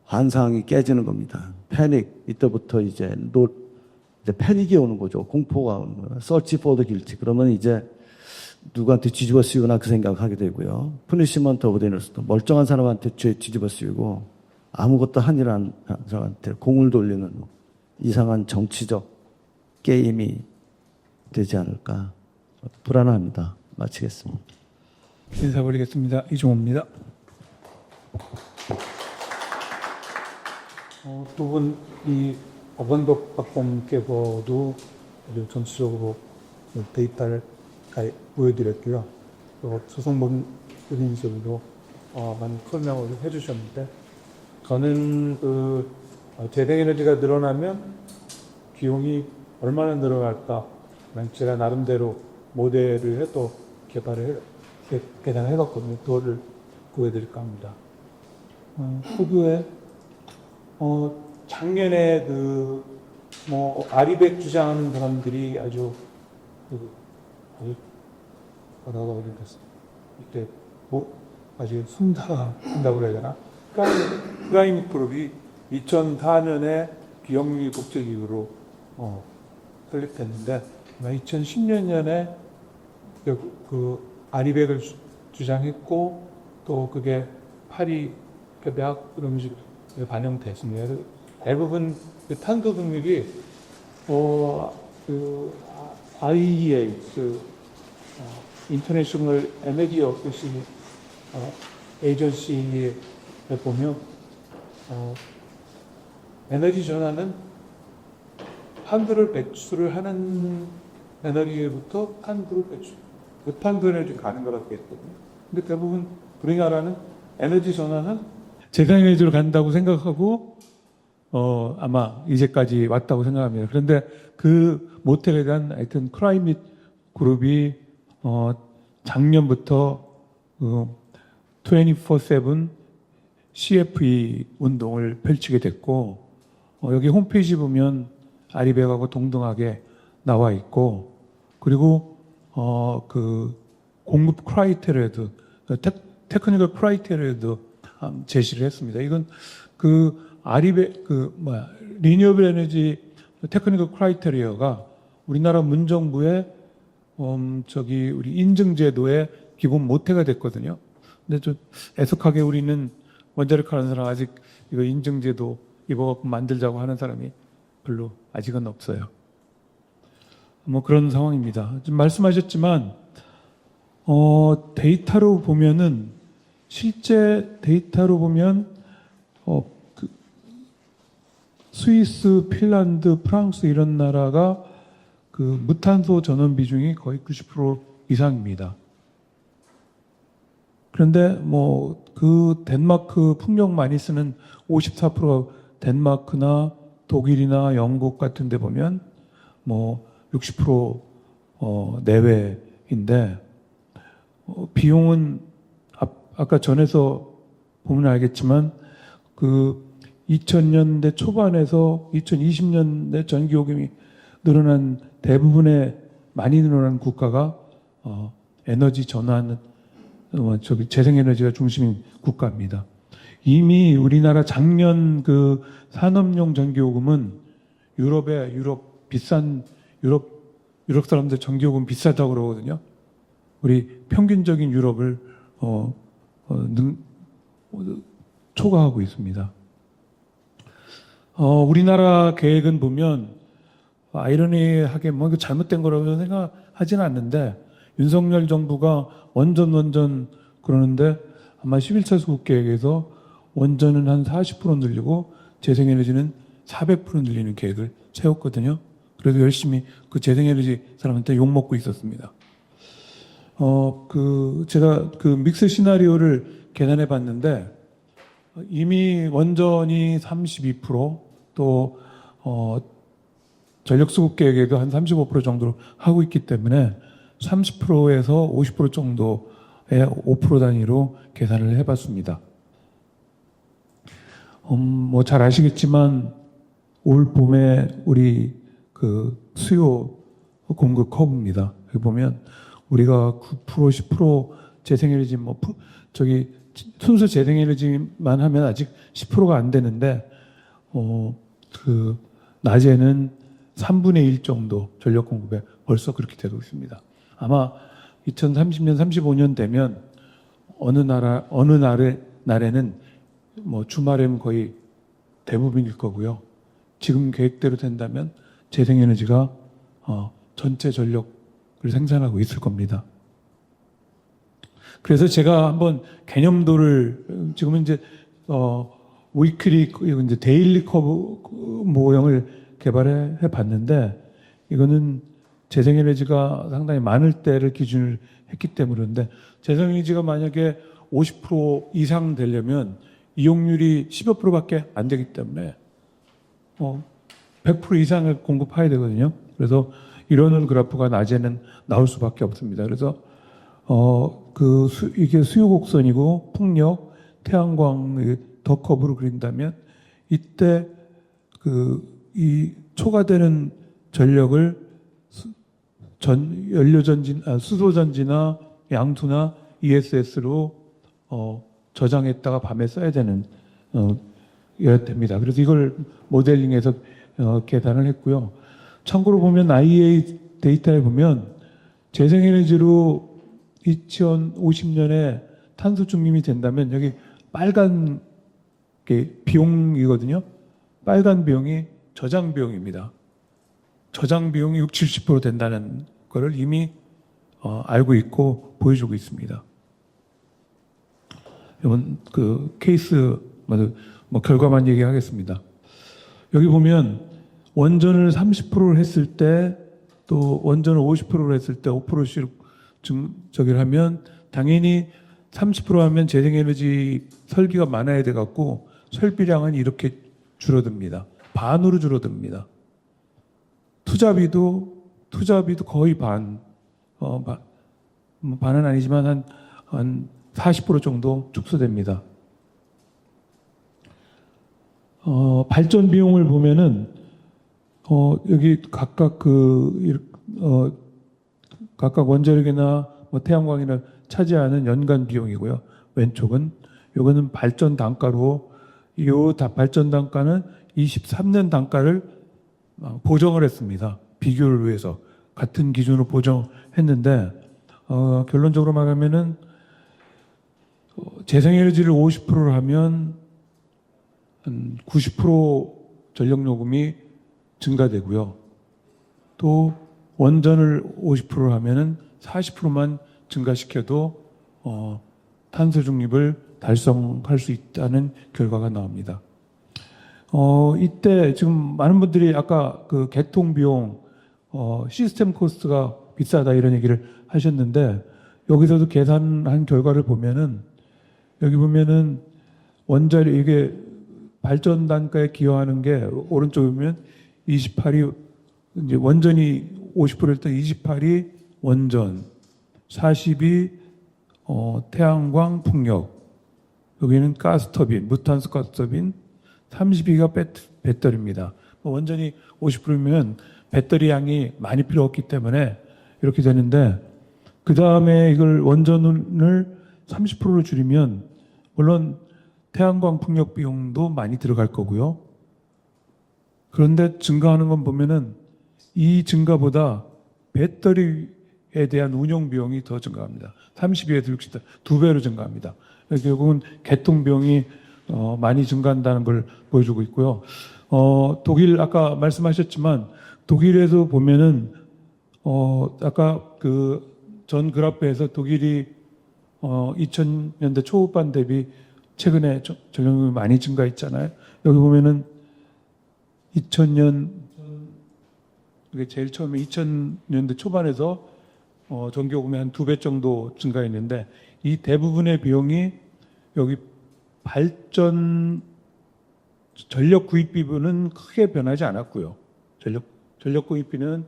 환상이 깨지는 겁니다. 패닉, 이때부터 이제 패닉이 오는 거죠. 공포가 오는 거예요. search for the guilty. 그러면 이제 누구한테 뒤집어 쓰이거나 그 생각을 하게 되고요. punishment of the innocent, 멀쩡한 사람한테 죄 뒤집어 쓰이고 아무것도 한 일 안 사람한테 공을 돌리는 이상한 정치적 게임이 되지 않을까 불안합니다. 마치겠습니다. 인사 올리겠습니다. 이종호입니다. 두 분 이 어건덕 박범계보도 아주 전체적으로 데이터를 잘 보여드렸고요. 또 조성범 의원님도 많은 설명을 해주셨는데, 저는 재생에너지가 늘어나면 비용이 얼마나 늘어날까, 제가 나름대로 모델을 해도 계산을 해봤거든요. 그거를 보여드릴까 합니다. 후보에 작년에 아리백 주장하는 사람들이 아주 뭐라고 해야 되겠어. 이때 아주 순다고 그래야 되나? 클라이밋 그룹이 2004년에 비영리 국제기구로 설립됐는데 2010년에 그 아리백을 주장했고 또 그게 파리 협약 이런 식으로 반영됐습니다. 대부분 그 탄소 등급이 IEA 인터내셔널 에너지 에이전시에 보면 에너지 전환은 탄소를 배출을 하는 에너지부터 탄소를 배출, 그 탄소 에너지 가는 거라고 했거든요. 근데 대부분 우리나라는 에너지 전환은 재생에너지로 간다고 생각하고 아마 이제까지 왔다고 생각합니다. 그런데 그 모텔에 대한 하여튼 클라이밋 그룹이 작년부터 24/7 CFE 운동을 펼치게 됐고, 여기 홈페이지 보면 아리백하고 동등하게 나와 있고, 그리고 그 공급 크라이테리아도 테크니컬 크라이테리아도 제시를 했습니다. 이건 그 아리백 리뉴어블 에너지 테크니컬 크라이테리아가 우리나라 문정부의 우리 인증제도의 기본 모태가 됐거든요. 근데 좀 애석하게 우리는 원자력 하는 사람 아직 이거 인증제도 이거 만들자고 하는 사람이 별로 아직은 없어요. 뭐 그런 상황입니다. 지금 말씀하셨지만 데이터로 보면은 실제 데이터로 보면 스위스, 핀란드, 프랑스 이런 나라가 그 무탄소 전원 비중이 거의 90% 이상입니다. 그런데 뭐 그 덴마크 풍력 많이 쓰는 54%가 덴마크나 독일이나 영국 같은 데 보면 뭐 60% 내외인데 비용은 아까 전에서 보면 알겠지만 그 2000년대 초반에서 2020년대 전기요금이 늘어난 대부분의 많이 늘어난 국가가 에너지 전환, 재생에너지가 중심인 국가입니다. 이미 우리나라 작년 그 산업용 전기요금은 유럽 사람들 전기요금 비싸다고 그러거든요. 우리 평균적인 유럽을 초과하고 있습니다. 우리나라 계획은 보면 아이러니하게 뭐 잘못된 거라고 생각하지는 않는데 윤석열 정부가 원전 그러는데 아마 11차 수급 계획에서 원전은 한 40% 늘리고 재생에너지는 400% 늘리는 계획을 세웠거든요. 그래서 열심히 그 재생에너지 사람한테 욕먹고 있었습니다. 제가 그 믹스 시나리오를 계산해 봤는데 이미 원전이 32% 또 전력 수급 계획에도 한 35% 정도로 하고 있기 때문에 30%에서 50% 정도의 5% 단위로 계산을 해봤습니다. 뭐 잘 아시겠지만 올 봄에 우리 그 수요 공급 커브입니다. 여기 보면 우리가 9% 10% 재생에너지 순수 재생에너지만 하면 아직 10%가 안 되는데 그 낮에는 3분의 1 정도 전력 공급에 벌써 그렇게 되고 있습니다. 아마 2030년, 35년 되면 어느 날에는 뭐 주말에는 거의 대부분일 거고요. 지금 계획대로 된다면 재생에너지가 전체 전력을 생산하고 있을 겁니다. 그래서 제가 한번 개념도를 지금은 이제 위클리 이제 데일리 커브 모형을 개발해 봤는데 이거는 재생에너지가 상당히 많을 때를 기준을 했기 때문인데 재생에너지가 만약에 50% 이상 되려면 이용률이 10여 프로밖에 안 되기 때문에 100% 이상을 공급해야 되거든요. 그래서 이러는 그래프가 낮에는 나올 수밖에 없습니다. 그래서 이게 수요 곡선이고 풍력, 태양광 더 커브로 그린다면 이때 이 초과되는 전력을 수소전지나 양수나 ESS로 저장했다가 밤에 써야 되는 됩니다. 그래서 이걸 모델링해서 계산을 했고요. 참고로 보면 IEA 데이터에 보면 재생에너지로 2050년에 탄소 중립이 된다면 여기 빨간 게 비용이거든요. 빨간 비용이 저장 비용입니다. 저장 비용이 60-70% 된다는 것을 이미 알고 있고 보여주고 있습니다. 이건 케이스 결과만 얘기하겠습니다. 여기 보면 원전을 30%를 했을 때 또 원전을 50%를 했을 때 5%씩 저기를 하면 당연히 30% 하면 재생에너지 설비가 많아야 돼 갖고 설비량은 이렇게 줄어듭니다. 반으로 줄어듭니다. 투자비도 거의 반은 아니지만 한 40% 정도 축소됩니다. 발전 비용을 보면은 여기 각각 각각 원자력이나 태양광이나 차지하는 연간 비용이고요. 왼쪽은 요거는 발전 단가로 발전 단가는 23년 단가를 보정을 했습니다. 비교를 위해서 같은 기준으로 보정했는데 결론적으로 말하면은 재생에너지를 50%를 하면 한 90% 전력 요금이 증가되고요. 또 원전을 50%를 하면은 40%만 증가시켜도 탄소 중립을 달성할 수 있다는 결과가 나옵니다. 이때 지금 많은 분들이 아까 개통 비용, 시스템 코스트가 비싸다 이런 얘기를 하셨는데 여기서도 계산한 결과를 보면은 여기 보면은 원자력 이게 발전 단가에 기여하는 게 오른쪽에 보면 28이 이제 원전이 50%일 때 28이 원전, 40이 태양광 풍력, 여기는 가스터빈, 무탄소 가스터빈, 32가 배터리입니다. 원전이 50%면 배터리 양이 많이 필요 없기 때문에 이렇게 되는데 그 다음에 이걸 원전을 30%로 줄이면 물론 태양광 풍력 비용도 많이 들어갈 거고요. 그런데 증가하는 건 보면은 이 증가보다 배터리에 대한 운용 비용이 더 증가합니다. 32에서 60, 2배로 증가합니다. 결국은 개통 비용이 많이 증가한다는 걸 보여주고 있고요. 독일 아까 말씀하셨지만 독일에서 보면은 아까 전 그래프에서 독일이 2000년대 초반 대비 최근에 전력용이 많이 증가했잖아요. 여기 보면은 2000년 이게 제일 처음에 2000년대 초반에서 전기요금이 한 2배 정도 증가했는데 이 대부분의 비용이 여기 전력 구입비는 크게 변하지 않았고요. 전력 구입비는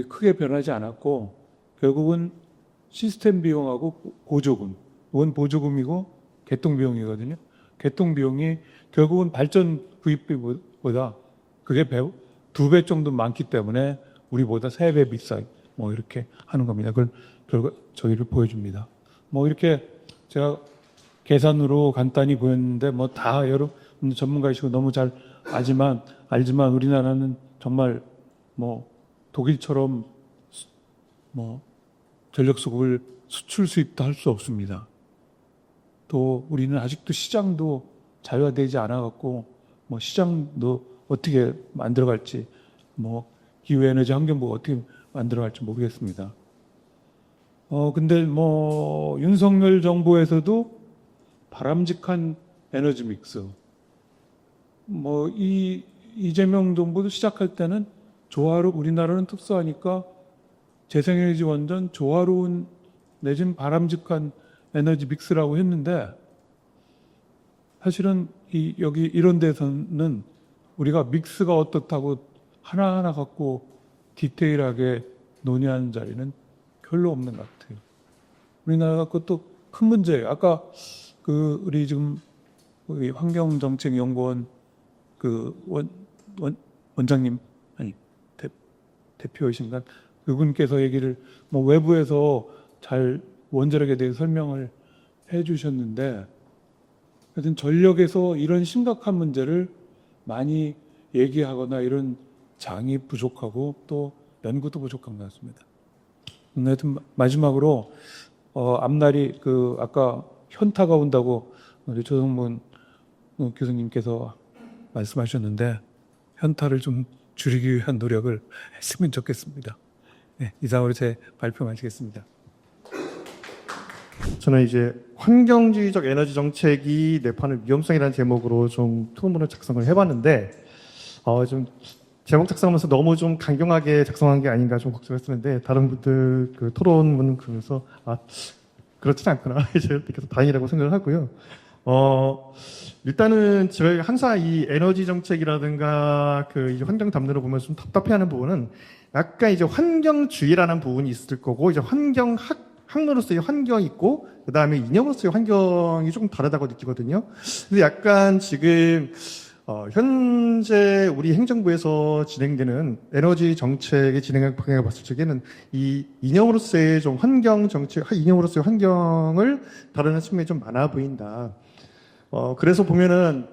크게 변하지 않았고 결국은 시스템 비용하고 보조금, 원 보조금이고 개통 비용이거든요. 개통 비용이 결국은 발전 구입비보다 그게 2배 정도 많기 때문에 우리보다 3배 비싸. 이렇게 하는 겁니다. 그걸 저희를 보여줍니다. 이렇게 제가 계산으로 간단히 보였는데 다 여러분 전문가이시고 너무 잘 알지만 우리나라는 정말 독일처럼 전력 수급을 수출 수입도 할 수 없습니다. 또 우리는 아직도 시장도 자유화되지 않아 갖고 뭐 시장도 어떻게 만들어갈지, 뭐 기후에너지 환경부가 어떻게 만들어갈지 모르겠습니다. 근데 뭐 윤석열 정부에서도 바람직한 에너지 믹스, 뭐 이재명 정부도 시작할 때는 우리나라는 특수하니까 재생에너지 원전 조화로운 내지는 바람직한 에너지 믹스라고 했는데, 사실은 여기 이런 데서는 우리가 믹스가 어떻다고 하나하나 갖고 디테일하게 논의하는 자리는 별로 없는 것 같아요. 우리나라가 그것도 큰 문제예요. 아까 우리 지금 우리 환경정책연구원 원장님, 아니 대표이신가, 그분께서 얘기를 뭐 외부에서 잘 원자력에 대해 설명을 해주셨는데, 하여튼 전력에서 이런 심각한 문제를 많이 얘기하거나 이런 장이 부족하고 또 연구도 부족한 것 같습니다. 하여튼 마지막으로 앞날이 아까 현타가 온다고 우리 조성문 교수님께서 말씀하셨는데, 현타를 좀 줄이기 위한 노력을 했으면 좋겠습니다. 네, 이상으로 제 발표 마치겠습니다. 저는 이제 환경주의적 에너지 정책이 내파는 위험성이라는 제목으로 좀 토론문을 작성을 해봤는데, 좀 제목 작성하면서 너무 좀 강경하게 작성한 게 아닌가 좀 걱정했었는데, 다른 분들 그 토론문 그러면서 그렇진 않구나 이제 이렇게 다행이라고 생각을 하고요. 일단은 제가 항상 이 에너지 정책이라든가 이 환경 담론을 보면서 좀 답답해하는 부분은 약간 이제 환경주의라는 부분이 있을 거고, 이제 학문으로서의 환경이 있고, 그 다음에 이념으로서의 환경이 조금 다르다고 느끼거든요. 근데 약간 지금 현재 우리 행정부에서 진행되는 에너지 정책의 진행 방향을 봤을 적에는 이 이념으로서의 좀 환경 정책, 이념으로서의 환경을 다루는 측면이 좀 많아 보인다. 그래서 보면은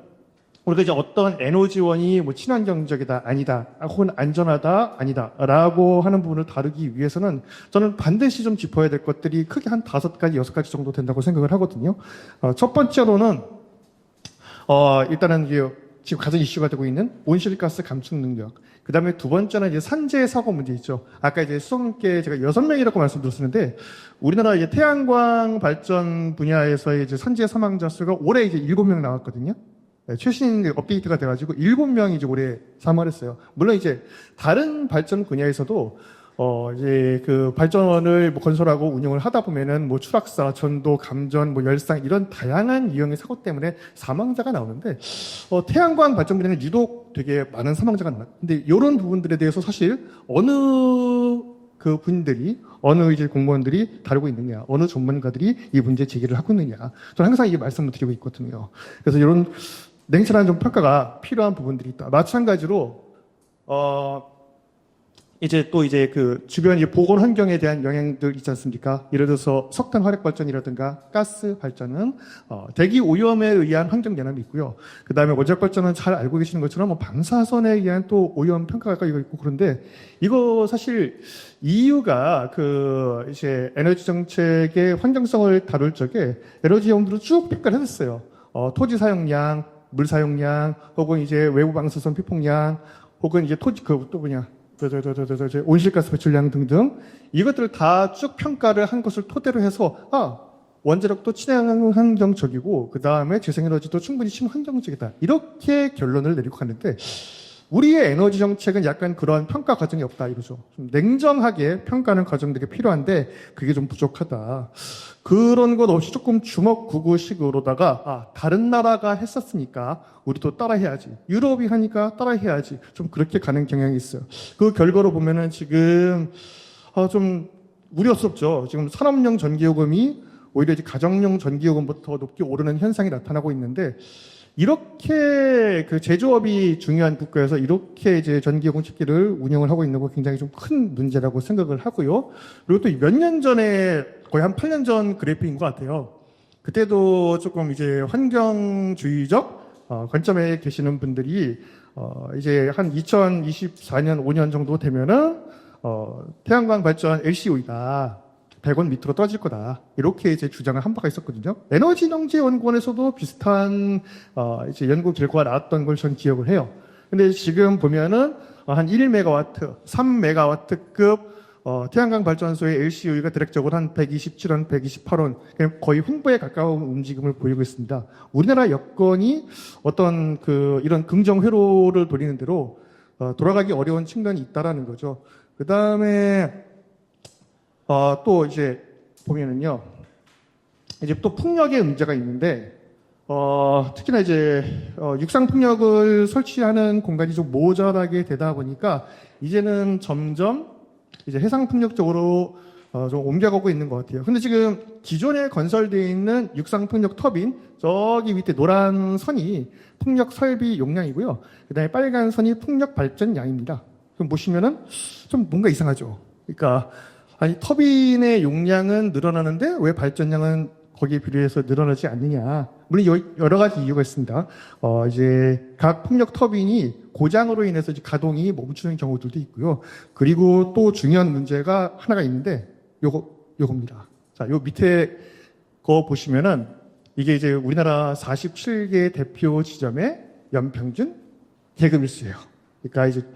우리가 이제 어떤 에너지원이 뭐 친환경적이다, 아니다, 혹은 안전하다, 아니다라고 하는 부분을 다루기 위해서는 저는 반드시 좀 짚어야 될 것들이 크게 한 5가지, 6가지 정도 된다고 생각을 하거든요. 첫 번째로는 일단은 지금 가장 이슈가 되고 있는 온실가스 감축 능력. 그 다음에 두 번째는 이제 산재 사고 문제 있죠. 아까 이제 수석님께 제가 6명이라고 말씀드렸었는데, 우리나라 이제 태양광 발전 분야에서의 이제 산재 사망자 수가 올해 이제 7명 나왔거든요. 네, 최신 업데이트가 돼가지고 7명이 이제 올해 사망을 했어요. 물론 이제 다른 발전 분야에서도 이제 발전원을 뭐 건설하고 운영을 하다 보면은 뭐 추락사, 전도, 감전, 뭐 열상 이런 다양한 유형의 사고 때문에 사망자가 나오는데, 태양광 발전 분야는 유독 되게 많은 사망자가 나와요. 근데 이런 부분들에 대해서 사실 어느 어느 이제 공무원들이 다루고 있느냐, 어느 전문가들이 이 문제 제기를 하고 있느냐, 저는 항상 이 말씀을 드리고 있거든요. 그래서 이런 냉철한 좀 평가가 필요한 부분들이 있다. 마찬가지로 이제 또 이제 주변 이제 보건 환경에 대한 영향들 있지 않습니까? 예를 들어서 석탄 화력 발전이라든가 가스 발전은 대기 오염에 의한 환경 영향이 있고요. 그 다음에 원자력 발전은 잘 알고 계시는 것처럼 뭐 방사선에 의한 또 오염 평가가 이거 있고, 그런데 이거 사실 EU가 이제 에너지 정책의 환경성을 다룰 적에 에너지 용도로 쭉 평가를 했었어요. 토지 사용량, 물 사용량, 혹은 이제 외부 방사선 피폭량, 혹은 이제 온실가스 배출량 등등, 이것들을 다 쭉 평가를 한 것을 토대로 해서 원자력도 친환경적이고 그 다음에 재생에너지도 충분히 친환경적이다, 이렇게 결론을 내리고 갔는데, 우리의 에너지 정책은 약간 그런 평가 과정이 없다 이거죠. 좀 냉정하게 평가하는 과정들이 필요한데 그게 좀 부족하다. 그런 것 없이 조금 주먹구구식으로다가 다른 나라가 했었으니까 우리도 따라해야지, 유럽이 하니까 따라해야지, 좀 그렇게 가는 경향이 있어요. 그 결과로 보면은 지금 좀 우려스럽죠. 지금 산업용 전기요금이 오히려 이제 가정용 전기요금부터 높게 오르는 현상이 나타나고 있는데, 이렇게 제조업이 중요한 국가에서 이렇게 이제 전기요금 체계를 운영을 하고 있는 거 굉장히 좀 큰 문제라고 생각을 하고요. 그리고 또 몇 년 전에, 거의 한 8년 전 그래프인 것 같아요. 그때도 조금 이제 환경주의적 관점에 계시는 분들이 이제 한 2024년 5년 정도 되면은 태양광 발전 LCOE가 100원 밑으로 떨어질 거다. 이렇게 이제 주장을 한 바가 있었거든요. 에너지경제연구원에서도 비슷한 이제 연구 결과가 나왔던 걸 전 기억을 해요. 근데 지금 보면은 한 1메가와트, 3메가와트급 태양광 발전소의 LCOE가 대략적으로 한 127원, 128원, 거의 횡보에 가까운 움직임을 보이고 있습니다. 우리나라 여건이 어떤 이런 긍정 회로를 돌리는 대로 돌아가기 어려운 측면이 있다라는 거죠. 그 다음에 또 이제 보면은요, 이제 또 풍력의 문제가 있는데, 특히나 이제 육상 풍력을 설치하는 공간이 좀 모자라게 되다 보니까 이제는 점점 이제 해상 풍력 쪽으로 좀 옮겨가고 있는 것 같아요. 근데 지금 기존에 건설되어 있는 육상 풍력 터빈, 저기 밑에 노란 선이 풍력 설비 용량이고요. 그다음에 빨간 선이 풍력 발전량입니다. 그럼 보시면은 좀 뭔가 이상하죠. 그러니까 아니 터빈의 용량은 늘어나는데 왜 발전량은 거기에 비례해서 늘어나지 않느냐. 물론 여러 가지 이유가 있습니다. 이제 각 풍력 터빈이 고장으로 인해서 이제 가동이 멈추는 경우들도 있고요. 그리고 또 중요한 문제가 하나가 있는데 요겁니다. 자, 요 밑에 거 보시면은 이게 이제 우리나라 47개 대표 지점의 연평균 계급일수예요. 그러니까 이제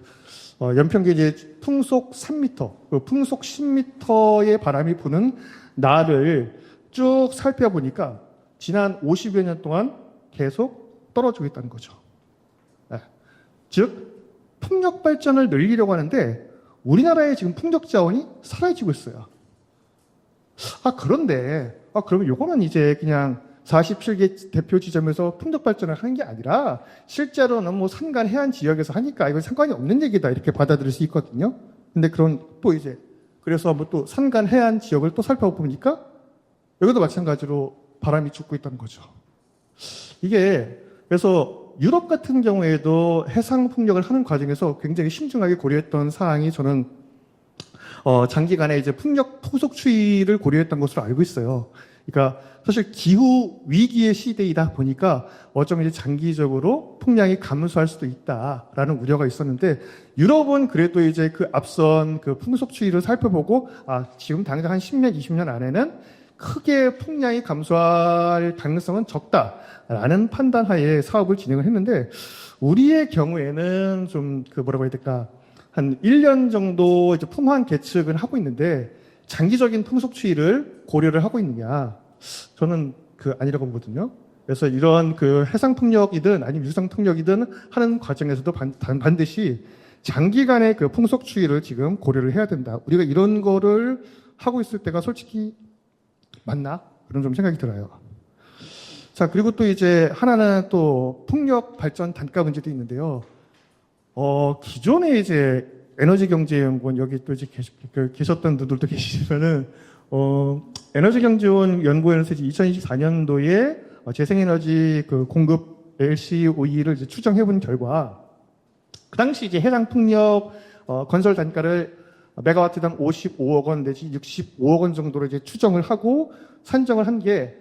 연평균 이제 풍속 3m, 풍속 10m의 바람이 부는 날을 쭉 살펴보니까 지난 50여 년 동안 계속 떨어지고 있다는 거죠. 네. 즉 풍력 발전을 늘리려고 하는데 우리나라의 지금 풍력 자원이 사라지고 있어요. 그런데 그러면 요거는 이제 그냥 47개 대표 지점에서 풍력 발전을 하는 게 아니라 실제로는 뭐 산간 해안 지역에서 하니까 이건 상관이 없는 얘기다 이렇게 받아들일 수 있거든요. 근데 또 이제 그래서 뭐 또 산간 해안 지역을 또 살펴보니까 여기도 마찬가지로 바람이 죽고 있다는 거죠. 이게 그래서 유럽 같은 경우에도 해상 풍력을 하는 과정에서 굉장히 신중하게 고려했던 사항이 저는 장기간의 이제 풍력 포속 추이를 고려했던 것으로 알고 있어요. 그러니까 사실 기후 위기의 시대이다 보니까 어쩌면 이제 장기적으로 풍량이 감소할 수도 있다라는 우려가 있었는데 유럽은 그래도 이제 그 앞선 그 풍속 추이를 살펴보고 지금 당장 한 10년, 20년 안에는 크게 풍량이 감소할 가능성은 적다라는 판단하에 사업을 진행을 했는데 우리의 경우에는 좀 뭐라고 해야 될까 한 1년 정도 이제 풍환 계측을 하고 있는데 장기적인 풍속 추이를 고려를 하고 있느냐 저는 아니라고 보거든요. 그래서 이런 해상 풍력이든 아니면 유상 풍력이든 하는 과정에서도 반드시 장기간의 풍속 추이를 지금 고려를 해야 된다. 우리가 이런 거를 하고 있을 때가 솔직히 맞나? 그런 좀 생각이 들어요. 자, 그리고 또 이제 하나는 또 풍력 발전 단가 문제도 있는데요. 기존에 이제 에너지경제연구원 여기 또 이제 계셨던 분들도 계시지만은, 에너지경제원 연구원에서 2024년도에 재생에너지 공급 LCOE를 이제 추정해본 결과, 그 당시 이제 해상 풍력 건설 단가를 메가와트당 55억 원 내지 65억 원 정도로 이제 추정을 하고 산정을 한 게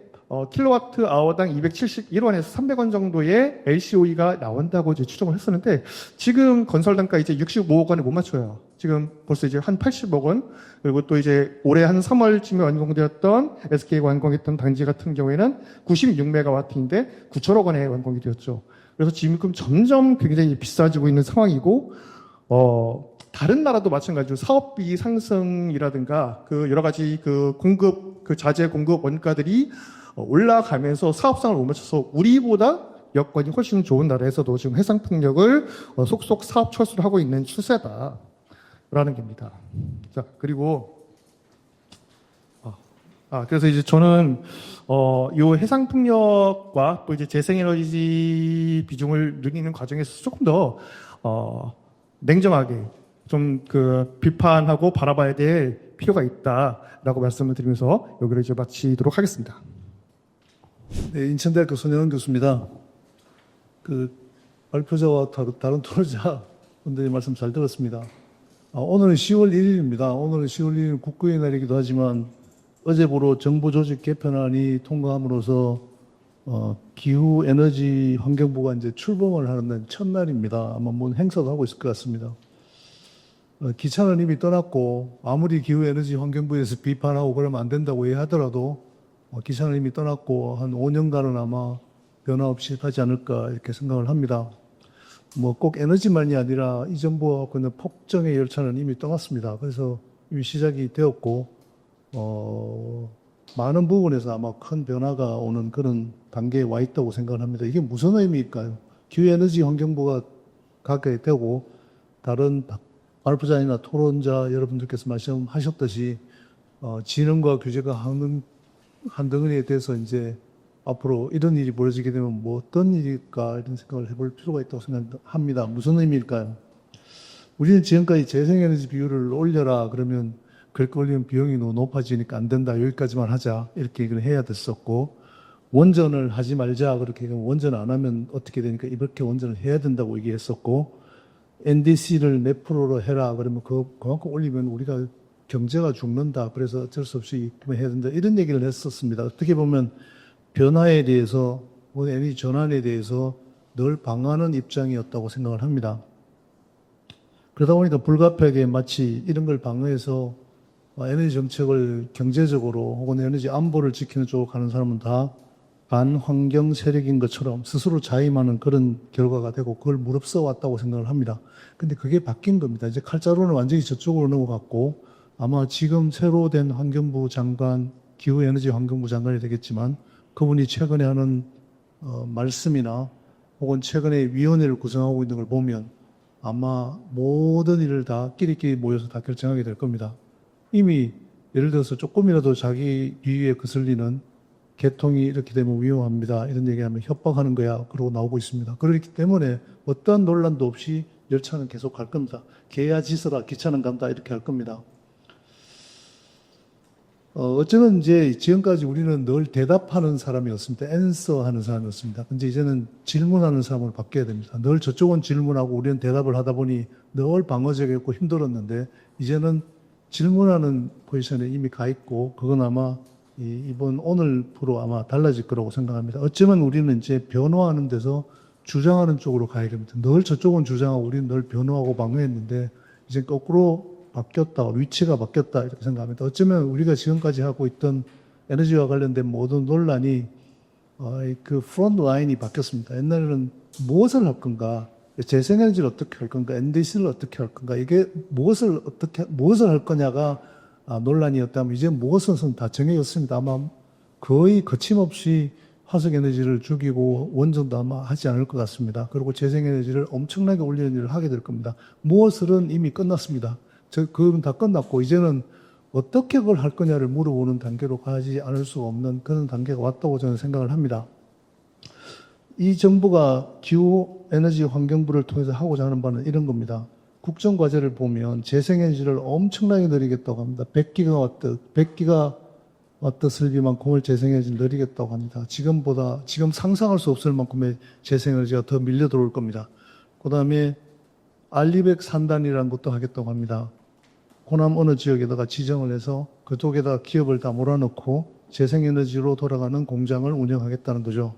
킬로와트 아워당 271원에서 300원 정도의 LCOE가 나온다고 이제 추정을 했었는데 지금 건설 단가 이제 65억 원에 못 맞춰요. 지금 벌써 이제 한 80억 원 그리고 또 이제 올해 한 3월쯤에 완공되었던 SK가 완공했던 단지 같은 경우에는 96메가와트인데 9천억 원에 완공이 되었죠. 그래서 지금 점점 굉장히 비싸지고 있는 상황이고 다른 나라도 마찬가지로 사업비 상승이라든가 여러 가지 공급 자재 공급 원가들이 올라가면서 사업상을 못 맞춰서 우리보다 여건이 훨씬 좋은 나라에서도 지금 해상 풍력을 속속 사업 철수를 하고 있는 추세다라는 겁니다. 자, 그리고 그래서 이제 저는 이 해상 풍력과 또 이제 재생에너지 비중을 늘리는 과정에서 조금 더 냉정하게 좀 비판하고 바라봐야 될 필요가 있다라고 말씀을 드리면서 여기를 이제 마치도록 하겠습니다. 네, 인천대학교 손영은 교수입니다. 발표자와 다른 토론자 분들의 말씀 잘 들었습니다. 오늘은 10월 1일입니다. 오늘은 10월 1일 국구의 날이기도 하지만 어제보로 정부조직 개편안이 통과함으로써 기후 에너지 환경부가 이제 출범을 하는 첫날입니다. 아마 뭔 행사도 하고 있을 것 같습니다. 기차는 이미 떠났고 아무리 기후에너지 환경부에서 비판하고 그러면 안 된다고 얘기하더라도 기차는 이미 떠났고 한 5년간은 아마 변화 없이 가지 않을까 이렇게 생각을 합니다. 뭐 꼭 에너지만이 아니라 이 정부와 그는 폭정의 열차는 이미 떠났습니다. 그래서 이미 시작이 되었고 많은 부분에서 아마 큰 변화가 오는 그런 단계에 와 있다고 생각을 합니다. 이게 무슨 의미일까요? 기후에너지 환경부가 가게 되고 다른 발표자이나 토론자 여러분들께서 말씀하셨듯이 진흥과 규제가 한덩어리에 대해서 이제 앞으로 이런 일이 벌어지게 되면 뭐 어떤 일일까 이런 생각을 해볼 필요가 있다고 생각합니다. 무슨 의미일까요? 우리는 지금까지 재생에너지 비율을 올려라 그러면 그렇게 올리면 비용이 너무 높아지니까 안 된다 여기까지만 하자 이렇게 얘기를 해야 됐었고 원전을 하지 말자 그렇게 원전 안 하면 어떻게 되니까 이렇게 원전을 해야 된다고 얘기했었고 NDC를 몇 프로로 해라 그러면 그만큼 올리면 우리가 경제가 죽는다 그래서 어쩔 수 없이 해야 된다 이런 얘기를 했었습니다. 어떻게 보면 변화에 대해서 에너지 전환에 대해서 늘 방어하는 입장이었다고 생각을 합니다. 그러다 보니까 불가피하게 마치 이런 걸 방어해서 에너지 정책을 경제적으로 혹은 에너지 안보를 지키는 쪽으로 가는 사람은 다 반환경 세력인 것처럼 스스로 자임하는 그런 결과가 되고 그걸 무릅써 왔다고 생각을 합니다. 근데 그게 바뀐 겁니다. 이제 칼자루는 완전히 저쪽으로 넘어갔고 아마 지금 새로 된 환경부 장관, 기후에너지 환경부 장관이 되겠지만 그분이 최근에 하는 말씀이나 혹은 최근에 위원회를 구성하고 있는 걸 보면 아마 모든 일을 다 끼리끼리 모여서 다 결정하게 될 겁니다. 이미 예를 들어서 조금이라도 자기 비위에 거슬리는 개통이 이렇게 되면 위험합니다. 이런 얘기하면 협박하는 거야. 그러고 나오고 있습니다. 그렇기 때문에 어떠한 논란도 없이 열차는 계속 갈 겁니다. 개야 지서라 기차는 간다 이렇게 할 겁니다. 어쩌면 이제 지금까지 우리는 늘 대답하는 사람이었습니다. 앤서 하는 사람이었습니다. 근데 이제는 질문하는 사람으로 바뀌어야 됩니다. 늘 저쪽은 질문하고 우리는 대답을 하다 보니 늘 방어적이었고 힘들었는데 이제는 질문하는 포지션에 이미 가 있고 그건 아마 오늘부로 아마 달라질 거라고 생각합니다. 어쩌면 우리는 이제 변화하는 데서 주장하는 쪽으로 가야 됩니다. 늘 저쪽은 주장하고 우리는 늘 변화하고 방어했는데 이제 거꾸로 바뀌었다, 위치가 바뀌었다 이렇게 생각합니다. 어쩌면 우리가 지금까지 하고 있던 에너지와 관련된 모든 논란이 그 프론트 라인이 바뀌었습니다. 옛날에는 무엇을 할 건가, 재생에너지를 어떻게 할 건가, NDC를 어떻게 할 건가, 이게 무엇을 할 거냐가 논란이었다면 이제 무엇은 다 정해졌습니다. 아마 거의 거침없이 화석에너지를 죽이고 원전도 아마 하지 않을 것 같습니다. 그리고 재생에너지를 엄청나게 올리는 일을 하게 될 겁니다. 무엇은 이미 끝났습니다. 그건 다 끝났고 이제는 어떻게 그걸 할 거냐를 물어보는 단계로 가지 않을 수 없는 그런 단계가 왔다고 저는 생각을 합니다. 이 정부가 기후에너지 환경부를 통해서 하고자 하는 바는 이런 겁니다. 국정과제를 보면 재생에너지를 엄청나게 늘리겠다고 합니다. 100기가와트 설비만큼을 재생에너지를 늘리겠다고 합니다. 지금 상상할 수 없을 만큼의 재생에너지가 더 밀려 들어올 겁니다. 그 다음에 알리백 산단이라는 것도 하겠다고 합니다. 호남 어느 지역에다가 지정을 해서 그쪽에다 기업을 다 몰아넣고 재생에너지로 돌아가는 공장을 운영하겠다는 거죠.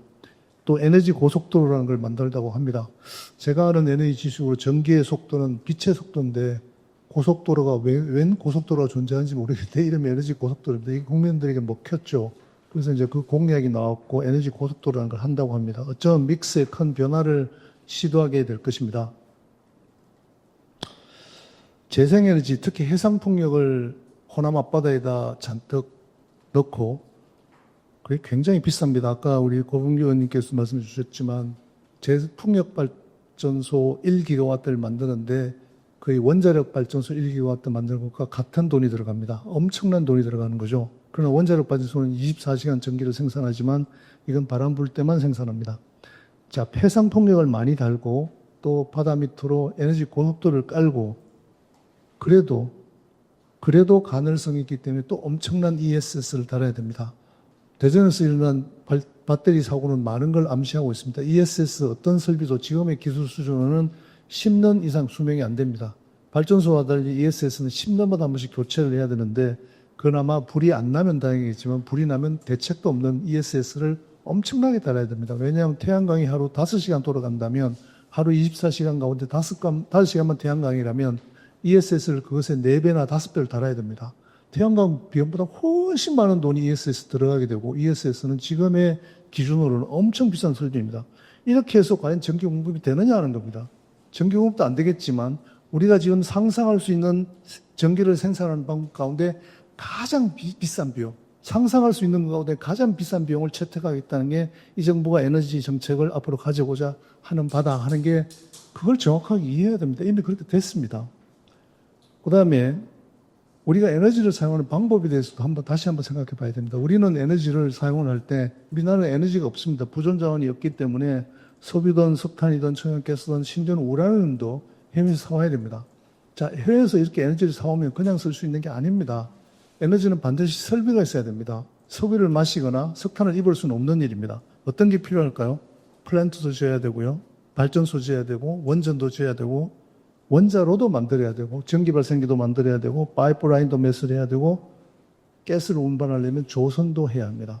또 에너지 고속도로라는 걸 만들다고 합니다. 제가 아는 에너지 지식으로 전기의 속도는 빛의 속도인데 고속도로가 웬 고속도로가 존재하는지 모르겠는데 이름이 에너지 고속도로인데 이게 국민들에게 먹혔죠. 그래서 이제 그 공약이 나왔고 에너지 고속도로라는 걸 한다고 합니다. 어쩌면 믹스에 큰 변화를 시도하게 될 것입니다. 재생에너지, 특히 해상풍력을 호남 앞바다에다 잔뜩 넣고 그게 굉장히 비쌉니다. 아까 우리 고봉기 의원님께서 말씀해 주셨지만 풍력발전소 1기가와트를 만드는데 거의 원자력 발전소 1기가와트 만드는 것과 같은 돈이 들어갑니다. 엄청난 돈이 들어가는 거죠. 그러나 원자력 발전소는 24시간 전기를 생산하지만 이건 바람 불 때만 생산합니다. 자, 해상풍력을 많이 달고 또 바다 밑으로 에너지 고속도로를 깔고 그래도 가능성이 있기 때문에 또 엄청난 ESS를 달아야 됩니다. 대전에서 일어난 배터리 사고는 많은 걸 암시하고 있습니다. ESS 어떤 설비도 지금의 기술 수준으로는 10년 이상 수명이 안 됩니다. 발전소와 달리 ESS는 10년마다 한 번씩 교체를 해야 되는데 그나마 불이 안 나면 다행이겠지만 불이 나면 대책도 없는 ESS를 엄청나게 달아야 됩니다. 왜냐하면 태양광이 하루 5시간 돌아간다면 하루 24시간 가운데 5시간만 태양광이라면 ESS를 그것의 4배나 5배를 달아야 됩니다. 태양광 비용보다 훨씬 많은 돈이 ESS 들어가게 되고 ESS는 지금의 기준으로는 엄청 비싼 설비입니다. 이렇게 해서 과연 전기 공급이 되느냐 하는 겁니다. 전기 공급도 안 되겠지만 우리가 지금 상상할 수 있는 전기를 생산하는 방법 가운데 가장 비싼 비용, 상상할 수 있는 것 가운데 가장 비싼 비용을 채택하겠다는 게 이 정부가 에너지 정책을 앞으로 가져오자 하는 바다 하는 게 그걸 정확하게 이해해야 됩니다. 이미 그렇게 됐습니다. 그 다음에 우리가 에너지를 사용하는 방법에 대해서도 다시 한번 생각해 봐야 됩니다. 우리는 에너지를 사용을 할 때 우리나라는 에너지가 없습니다. 보존 자원이 없기 때문에 석유든 석탄이든 천연가스든 심지어는 우라늄도 해외에서 사와야 됩니다. 자, 해외에서 이렇게 에너지를 사오면 그냥 쓸 수 있는 게 아닙니다. 에너지는 반드시 설비가 있어야 됩니다. 석유를 마시거나 석탄을 입을 수는 없는 일입니다. 어떤 게 필요할까요? 플랜트도 지어야 되고요. 발전소 지어야 되고 원전도 지어야 되고 원자로도 만들어야 되고 전기발생기도 만들어야 되고 파이프라인도 매설해야 되고 가스를 운반하려면 조선도 해야 합니다.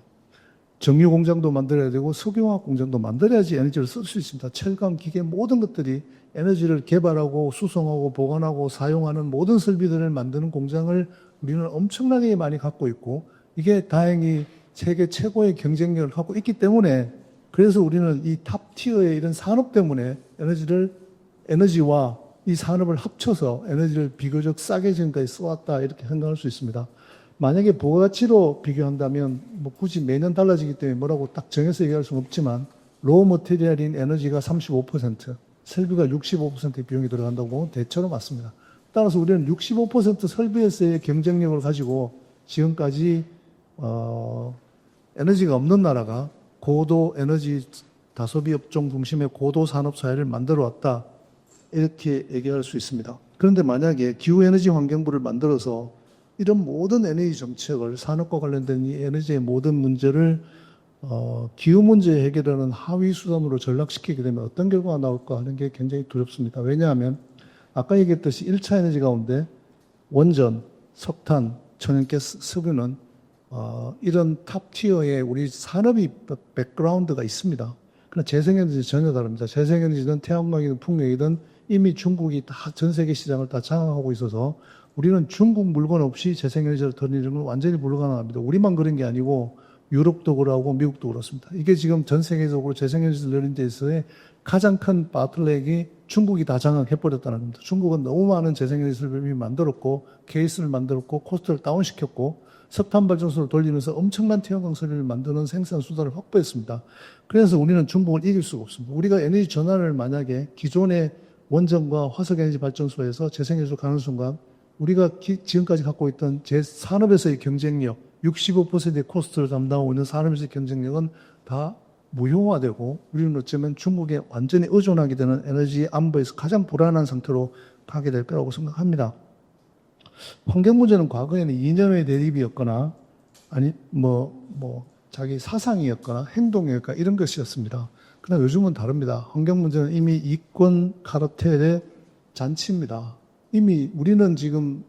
정유 공장도 만들어야 되고 석유화학 공장도 만들어야지 에너지를 쓸 수 있습니다. 철강, 기계 모든 것들이 에너지를 개발하고 수송하고 보관하고 사용하는 모든 설비들을 만드는 공장을 우리는 엄청나게 많이 갖고 있고 이게 다행히 세계 최고의 경쟁력을 갖고 있기 때문에 그래서 우리는 이 탑티어의 이런 산업 때문에 에너지와 이 산업을 합쳐서 에너지를 비교적 싸게 지금까지 써왔다 이렇게 생각할 수 있습니다. 만약에 부가가치로 비교한다면 뭐 굳이 매년 달라지기 때문에 뭐라고 딱 정해서 얘기할 수는 없지만 로우 머티리얼인 에너지가 35%, 설비가 65%의 비용이 들어간다고 보면 대체로 맞습니다. 따라서 우리는 65% 설비에서의 경쟁력을 가지고 지금까지 에너지가 없는 나라가 고도 에너지 다소비 업종 중심의 고도 산업 사회를 만들어 왔다. 이렇게 얘기할 수 있습니다. 그런데 만약에 기후에너지 환경부를 만들어서 이런 모든 에너지 정책을 산업과 관련된 이 에너지의 모든 문제를 기후 문제 해결하는 하위 수단으로 전락시키게 되면 어떤 결과가 나올까 하는 게 굉장히 두렵습니다. 왜냐하면 아까 얘기했듯이 1차 에너지 가운데 원전, 석탄, 천연가스, 석유는 이런 탑티어의 우리 산업이 백그라운드가 있습니다. 그러나 재생에너지 전혀 다릅니다. 재생에너지든 태양광이든 풍력이든 이미 중국이 다 전 세계 시장을 다 장악하고 있어서 우리는 중국 물건 없이 재생에너지를 돌리는 건 완전히 불가능합니다. 우리만 그런 게 아니고 유럽도 그러고 미국도 그렇습니다. 이게 지금 전 세계적으로 재생에너지를 늘리는 데 있어서의 가장 큰 바틀렉이 중국이 다 장악해버렸다는 겁니다. 중국은 너무 많은 재생에너지를 이미 만들었고 케이스를 만들었고 코스트를 다운시켰고 석탄 발전소를 돌리면서 엄청난 태양광 설비를 만드는 생산 수단을 확보했습니다. 그래서 우리는 중국을 이길 수가 없습니다. 우리가 에너지 전환을 만약에 기존의 원전과 화석에너지 발전소에서 재생에너지로 가는 순간 우리가 지금까지 갖고 있던 산업에서의 경쟁력, 65%의 코스트를 담당하고 있는 산업에서의 경쟁력은 다 무효화되고 우리는 어쩌면 중국에 완전히 의존하게 되는 에너지 안보에서 가장 불안한 상태로 가게 될 거라고 생각합니다. 환경 문제는 과거에는 이념의 대립이었거나 아니 자기 사상이었거나 행동이었거나 이런 것이었습니다. 그러나 요즘은 다릅니다. 환경 문제는 이미 이권 카르텔의 잔치입니다. 이미 우리는 지금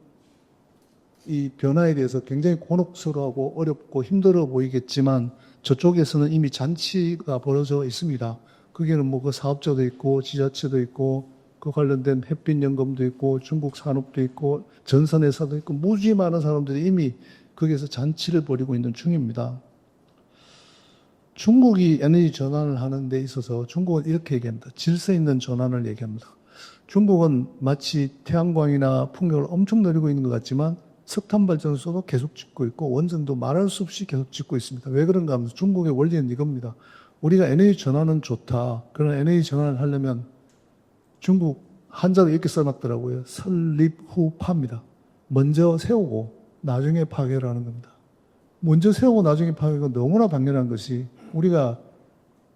이 변화에 대해서 굉장히 곤혹스러워하고 어렵고 힘들어 보이겠지만 저쪽에서는 이미 잔치가 벌어져 있습니다. 거기는 뭐 그 사업자도 있고 지자체도 있고 그 관련된 햇빛연금도 있고 중국 산업도 있고 전선회사도 있고 무지 많은 사람들이 이미 거기에서 잔치를 벌이고 있는 중입니다. 중국이 에너지 전환을 하는 데 있어서 중국은 이렇게 얘기합니다. 질서 있는 전환을 얘기합니다. 중국은 마치 태양광이나 풍력을 엄청 늘리고 있는 것 같지만 석탄 발전소도 계속 짓고 있고 원전도 말할 수 없이 계속 짓고 있습니다. 왜 그런가 하면 중국의 원리는 이겁니다. 우리가 에너지 전환은 좋다. 그러나 에너지 전환을 하려면 중국 한자로 이렇게 써놨더라고요. 설립 후 파입니다. 먼저 세우고 나중에 파괴라는 겁니다. 먼저 세우고 나중에 파괴가 너무나 당연한 것이 우리가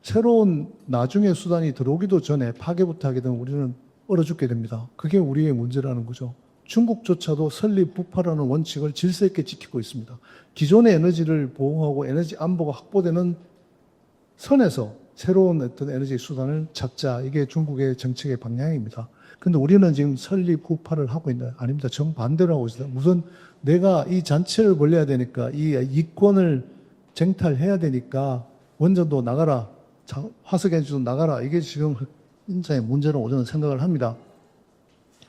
새로운 나중에 수단이 들어오기도 전에 파괴부터 하게 되면 우리는 얼어 죽게 됩니다. 그게 우리의 문제라는 거죠. 중국조차도 설립 부파라는 원칙을 질서 있게 지키고 있습니다. 기존의 에너지를 보호하고 에너지 안보가 확보되는 선에서 새로운 어떤 에너지 수단을 찾자. 이게 중국의 정책의 방향입니다. 그런데 우리는 지금 설립 부파를 하고 있나요? 아닙니다. 정반대로 하고 있습니다. 우선 내가 이 잔치를 벌려야 되니까 이 이권을 쟁탈해야 되니까 원전도 나가라. 화석에너지도 나가라. 이게 지금 현재의 문제로 저는 생각을 합니다.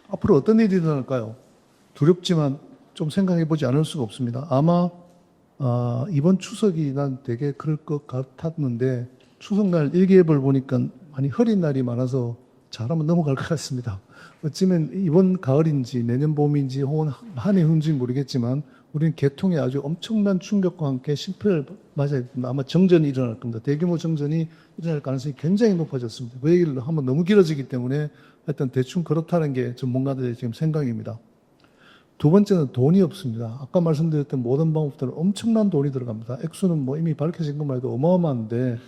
앞으로 어떤 일이 일어날까요? 두렵지만 좀 생각해보지 않을 수가 없습니다. 아마 이번 추석이 난 되게 그럴 것 같았는데 추석날 일기예보를 보니까 많이 흐린 날이 많아서 잘하면 넘어갈 것 같습니다. 어쩌면 이번 가을인지 내년 봄인지 혹은 한 해인지 모르겠지만 우리는 개통에 아주 엄청난 충격과 함께 실패를 맞아야 됩니다. 아마 정전이 일어날 겁니다. 대규모 정전이 일어날 가능성이 굉장히 높아졌습니다. 그 얘기를 하면 너무 길어지기 때문에 하여튼 대충 그렇다는 게 전문가들의 지금 생각입니다. 두 번째는 돈이 없습니다. 아까 말씀드렸던 모든 방법들은 엄청난 돈이 들어갑니다. 액수는 뭐 이미 밝혀진 것만 해도 어마어마한데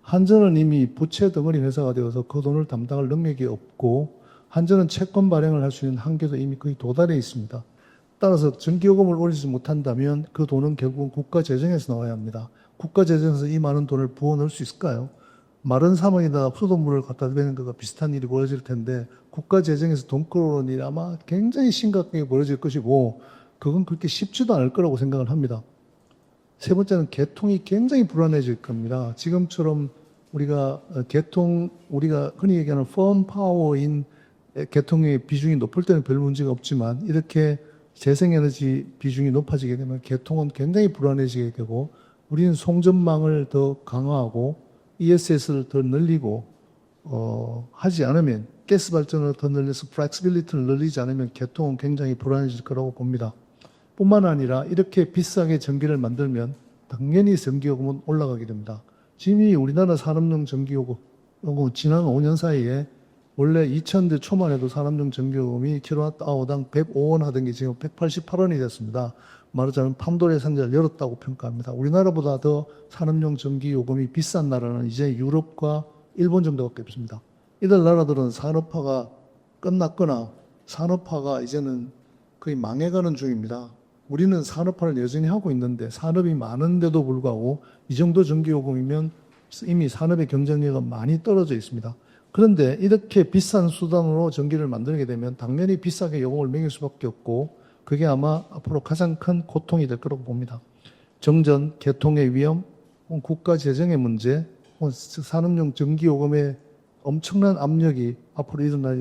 한전은 이미 부채 덩어리 회사가 되어서 그 돈을 담당할 능력이 없고 한전은 채권 발행을 할 수 있는 한계도 이미 거의 도달해 있습니다. 따라서 전기요금을 올리지 못한다면 그 돈은 결국은 국가 재정에서 나와야 합니다. 국가 재정에서 이 많은 돈을 부어 넣을 수 있을까요? 마른 사막에다 수돗물을 갖다 대는 것과 비슷한 일이 벌어질 텐데 국가 재정에서 돈 끌어오는 일이 아마 굉장히 심각하게 벌어질 것이고 그건 그렇게 쉽지도 않을 거라고 생각을 합니다. 세 번째는 개통이 굉장히 불안해질 겁니다. 지금처럼 우리가 우리가 흔히 얘기하는 펌 파워인 개통의 비중이 높을 때는 별 문제가 없지만 이렇게 재생에너지 비중이 높아지게 되면 개통은 굉장히 불안해지게 되고 우리는 송전망을 더 강화하고 ESS를 더 늘리고 하지 않으면 가스 발전을 더 늘려서 플렉시빌리티를 늘리지 않으면 개통은 굉장히 불안해질 거라고 봅니다. 뿐만 아니라 이렇게 비싸게 전기를 만들면 당연히 전기요금은 올라가게 됩니다. 지금 이 우리나라 산업용 전기요금 지난 5년 사이에 원래 2000대 초만 해도 산업용 전기요금이 킬로와트아워당 105원 하던 게 지금 188원이 됐습니다. 말하자면 판도의 상자를 열었다고 평가합니다. 우리나라보다 더 산업용 전기요금이 비싼 나라는 이제 유럽과 일본 정도밖에 없습니다. 이들 나라들은 산업화가 끝났거나 산업화가 이제는 거의 망해가는 중입니다. 우리는 산업화를 여전히 하고 있는데 산업이 많은데도 불구하고 이 정도 전기요금이면 이미 산업의 경쟁력은 많이 떨어져 있습니다. 그런데 이렇게 비싼 수단으로 전기를 만들게 되면 당연히 비싸게 요금을 매길 수밖에 없고 그게 아마 앞으로 가장 큰 고통이 될 거라고 봅니다. 정전, 개통의 위험, 국가 재정의 문제, 산업용 전기요금의 엄청난 압력이 앞으로 일어날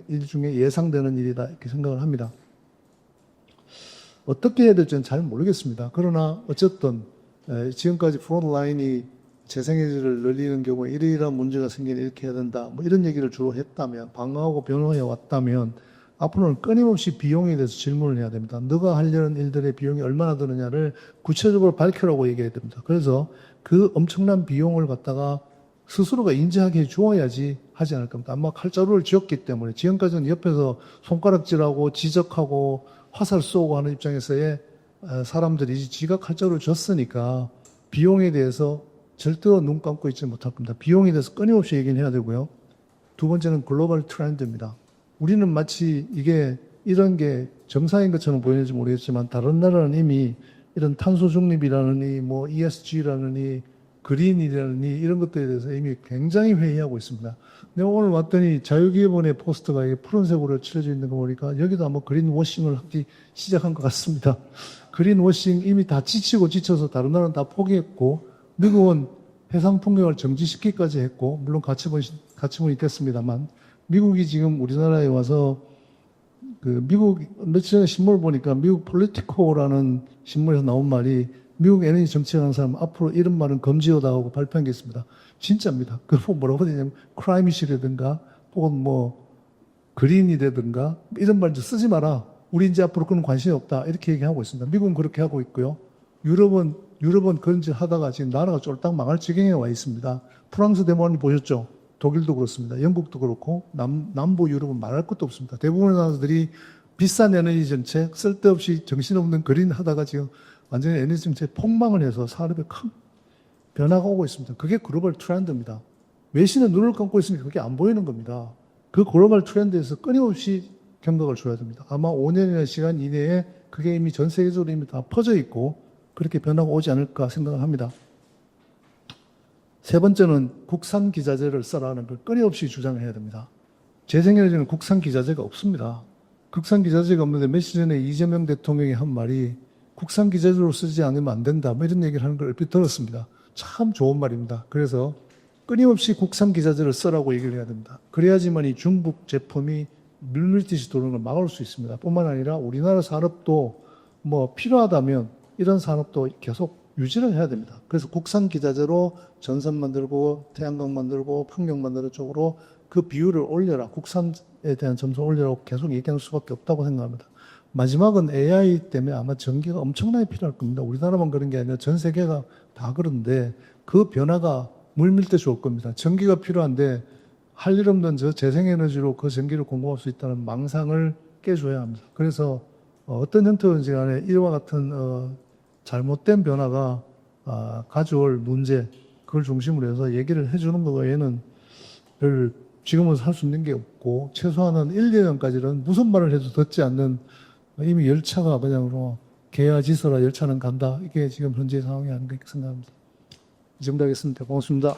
일 중에 예상되는 일이다 이렇게 생각을 합니다. 어떻게 해야 될지는 잘 모르겠습니다. 그러나 어쨌든 지금까지 프론트라인이 재생에너지를 늘리는 경우에 이러이러한 문제가 생기면 이렇게 해야 된다. 뭐 이런 얘기를 주로 했다면 방어하고 변호해 왔다면 앞으로는 끊임없이 비용에 대해서 질문을 해야 됩니다. 너가 하려는 일들의 비용이 얼마나 드느냐를 구체적으로 밝혀라고 얘기해야 됩니다. 그래서 그 엄청난 비용을 갖다가 스스로가 인지하게 해주어야지 하지 않을 겁니다. 아마 칼자루를 쥐었기 때문에 지금까지는 옆에서 손가락질하고 지적하고 화살 쏘고 하는 입장에서의 사람들이 지가 칼자루를 쥐었으니까 비용에 대해서 절대로 눈 감고 있지 못할 겁니다. 비용에 대해서 끊임없이 얘기를 해야 되고요. 두 번째는 글로벌 트렌드입니다. 우리는 마치 이게 이런 게 정상인 것처럼 보이는지 모르겠지만 다른 나라는 이미 이런 탄소 중립이라느니 뭐 ESG라느니 그린이라느니 이런 것들에 대해서 이미 굉장히 회의하고 있습니다. 내가 오늘 왔더니 자유기업원의 포스터가 이게 푸른색으로 칠해져 있는 거 보니까 여기도 아마 그린워싱을 하기 시작한 것 같습니다. 그린워싱 이미 다 지쳐서 다른 나라는 다 포기했고 미국은 해상 풍경을 정지시키기까지 했고 물론 가치분이 됐습니다만 미국이 지금 우리나라에 와서 미국 며칠 전에 신문을 보니까 미국 폴리티코라는 신문에서 나온 말이 미국 에너지 정책하는 사람 앞으로 이런 말은 금지하다 하고 발표한 게 있습니다. 진짜입니다. 그거 뭐라고 되냐면 크라이밋이라든가 혹은 뭐 그린이라든가 이런 말 좀 쓰지 마라. 우리 이제 앞으로 그런 관심이 없다. 이렇게 얘기하고 있습니다. 미국은 그렇게 하고 있고요. 유럽은 그런 짓 하다가 지금 나라가 쫄딱 망할 지경에 와 있습니다. 프랑스 대모님 보셨죠? 독일도 그렇습니다. 영국도 그렇고 남부 유럽은 말할 것도 없습니다. 대부분의 나라들이 비싼 에너지 정책, 쓸데없이 정신없는 그린 하다가 지금 완전히 에너지 정책 폭망을 해서 산업에 큰 변화가 오고 있습니다. 그게 글로벌 트렌드입니다. 외신은 눈을 감고 있으니까 그게 안 보이는 겁니다. 그 글로벌 트렌드에서 끊임없이 경각을 줘야 됩니다. 아마 5년이라는 시간 이내에 그게 이미 전 세계적으로 이미 다 퍼져 있고 그렇게 변화가 오지 않을까 생각을 합니다. 세 번째는 국산 기자재를 써라는 걸 끊임없이 주장을 해야 됩니다. 재생에너지는 국산 기자재가 없습니다. 국산 기자재가 없는데 며칠 전에 이재명 대통령이 한 말이 국산 기자재로 쓰지 않으면 안 된다. 뭐 이런 얘기를 하는 걸 얼핏 들었습니다. 참 좋은 말입니다. 그래서 끊임없이 국산 기자재를 써라고 얘기를 해야 됩니다. 그래야지만 이 중국 제품이 물밀듯이 도는 걸 막을 수 있습니다. 뿐만 아니라 우리나라 산업도 뭐 필요하다면 이런 산업도 계속 유지를 해야 됩니다. 그래서 국산 기자재로 전선 만들고 태양광 만들고 환경 만드는 쪽으로 그 비율을 올려라. 국산에 대한 점수를 올려라고 계속 얘기하는 수밖에 없다고 생각합니다. 마지막은 AI 때문에 아마 전기가 엄청나게 필요할 겁니다. 우리나라만 그런 게 아니라 전 세계가 다 그런데 그 변화가 물밀듯이 올 겁니다. 전기가 필요한데 할 일 없는 저 재생에너지로 그 전기를 공급할 수 있다는 망상을 깨줘야 합니다. 그래서 어떤 형태든지 간에 이와 같은 잘못된 변화가 가져올 문제, 그걸 중심으로 해서 얘기를 해주는 것 외에는 별 지금은 할 수 있는 게 없고, 최소한은 1, 2년까지는 무슨 말을 해도 듣지 않는, 이미 열차가 그냥 개야지서라 열차는 간다. 이게 지금 현재 상황이 아닌가 생각합니다. 이 정도 하겠습니다. 고맙습니다.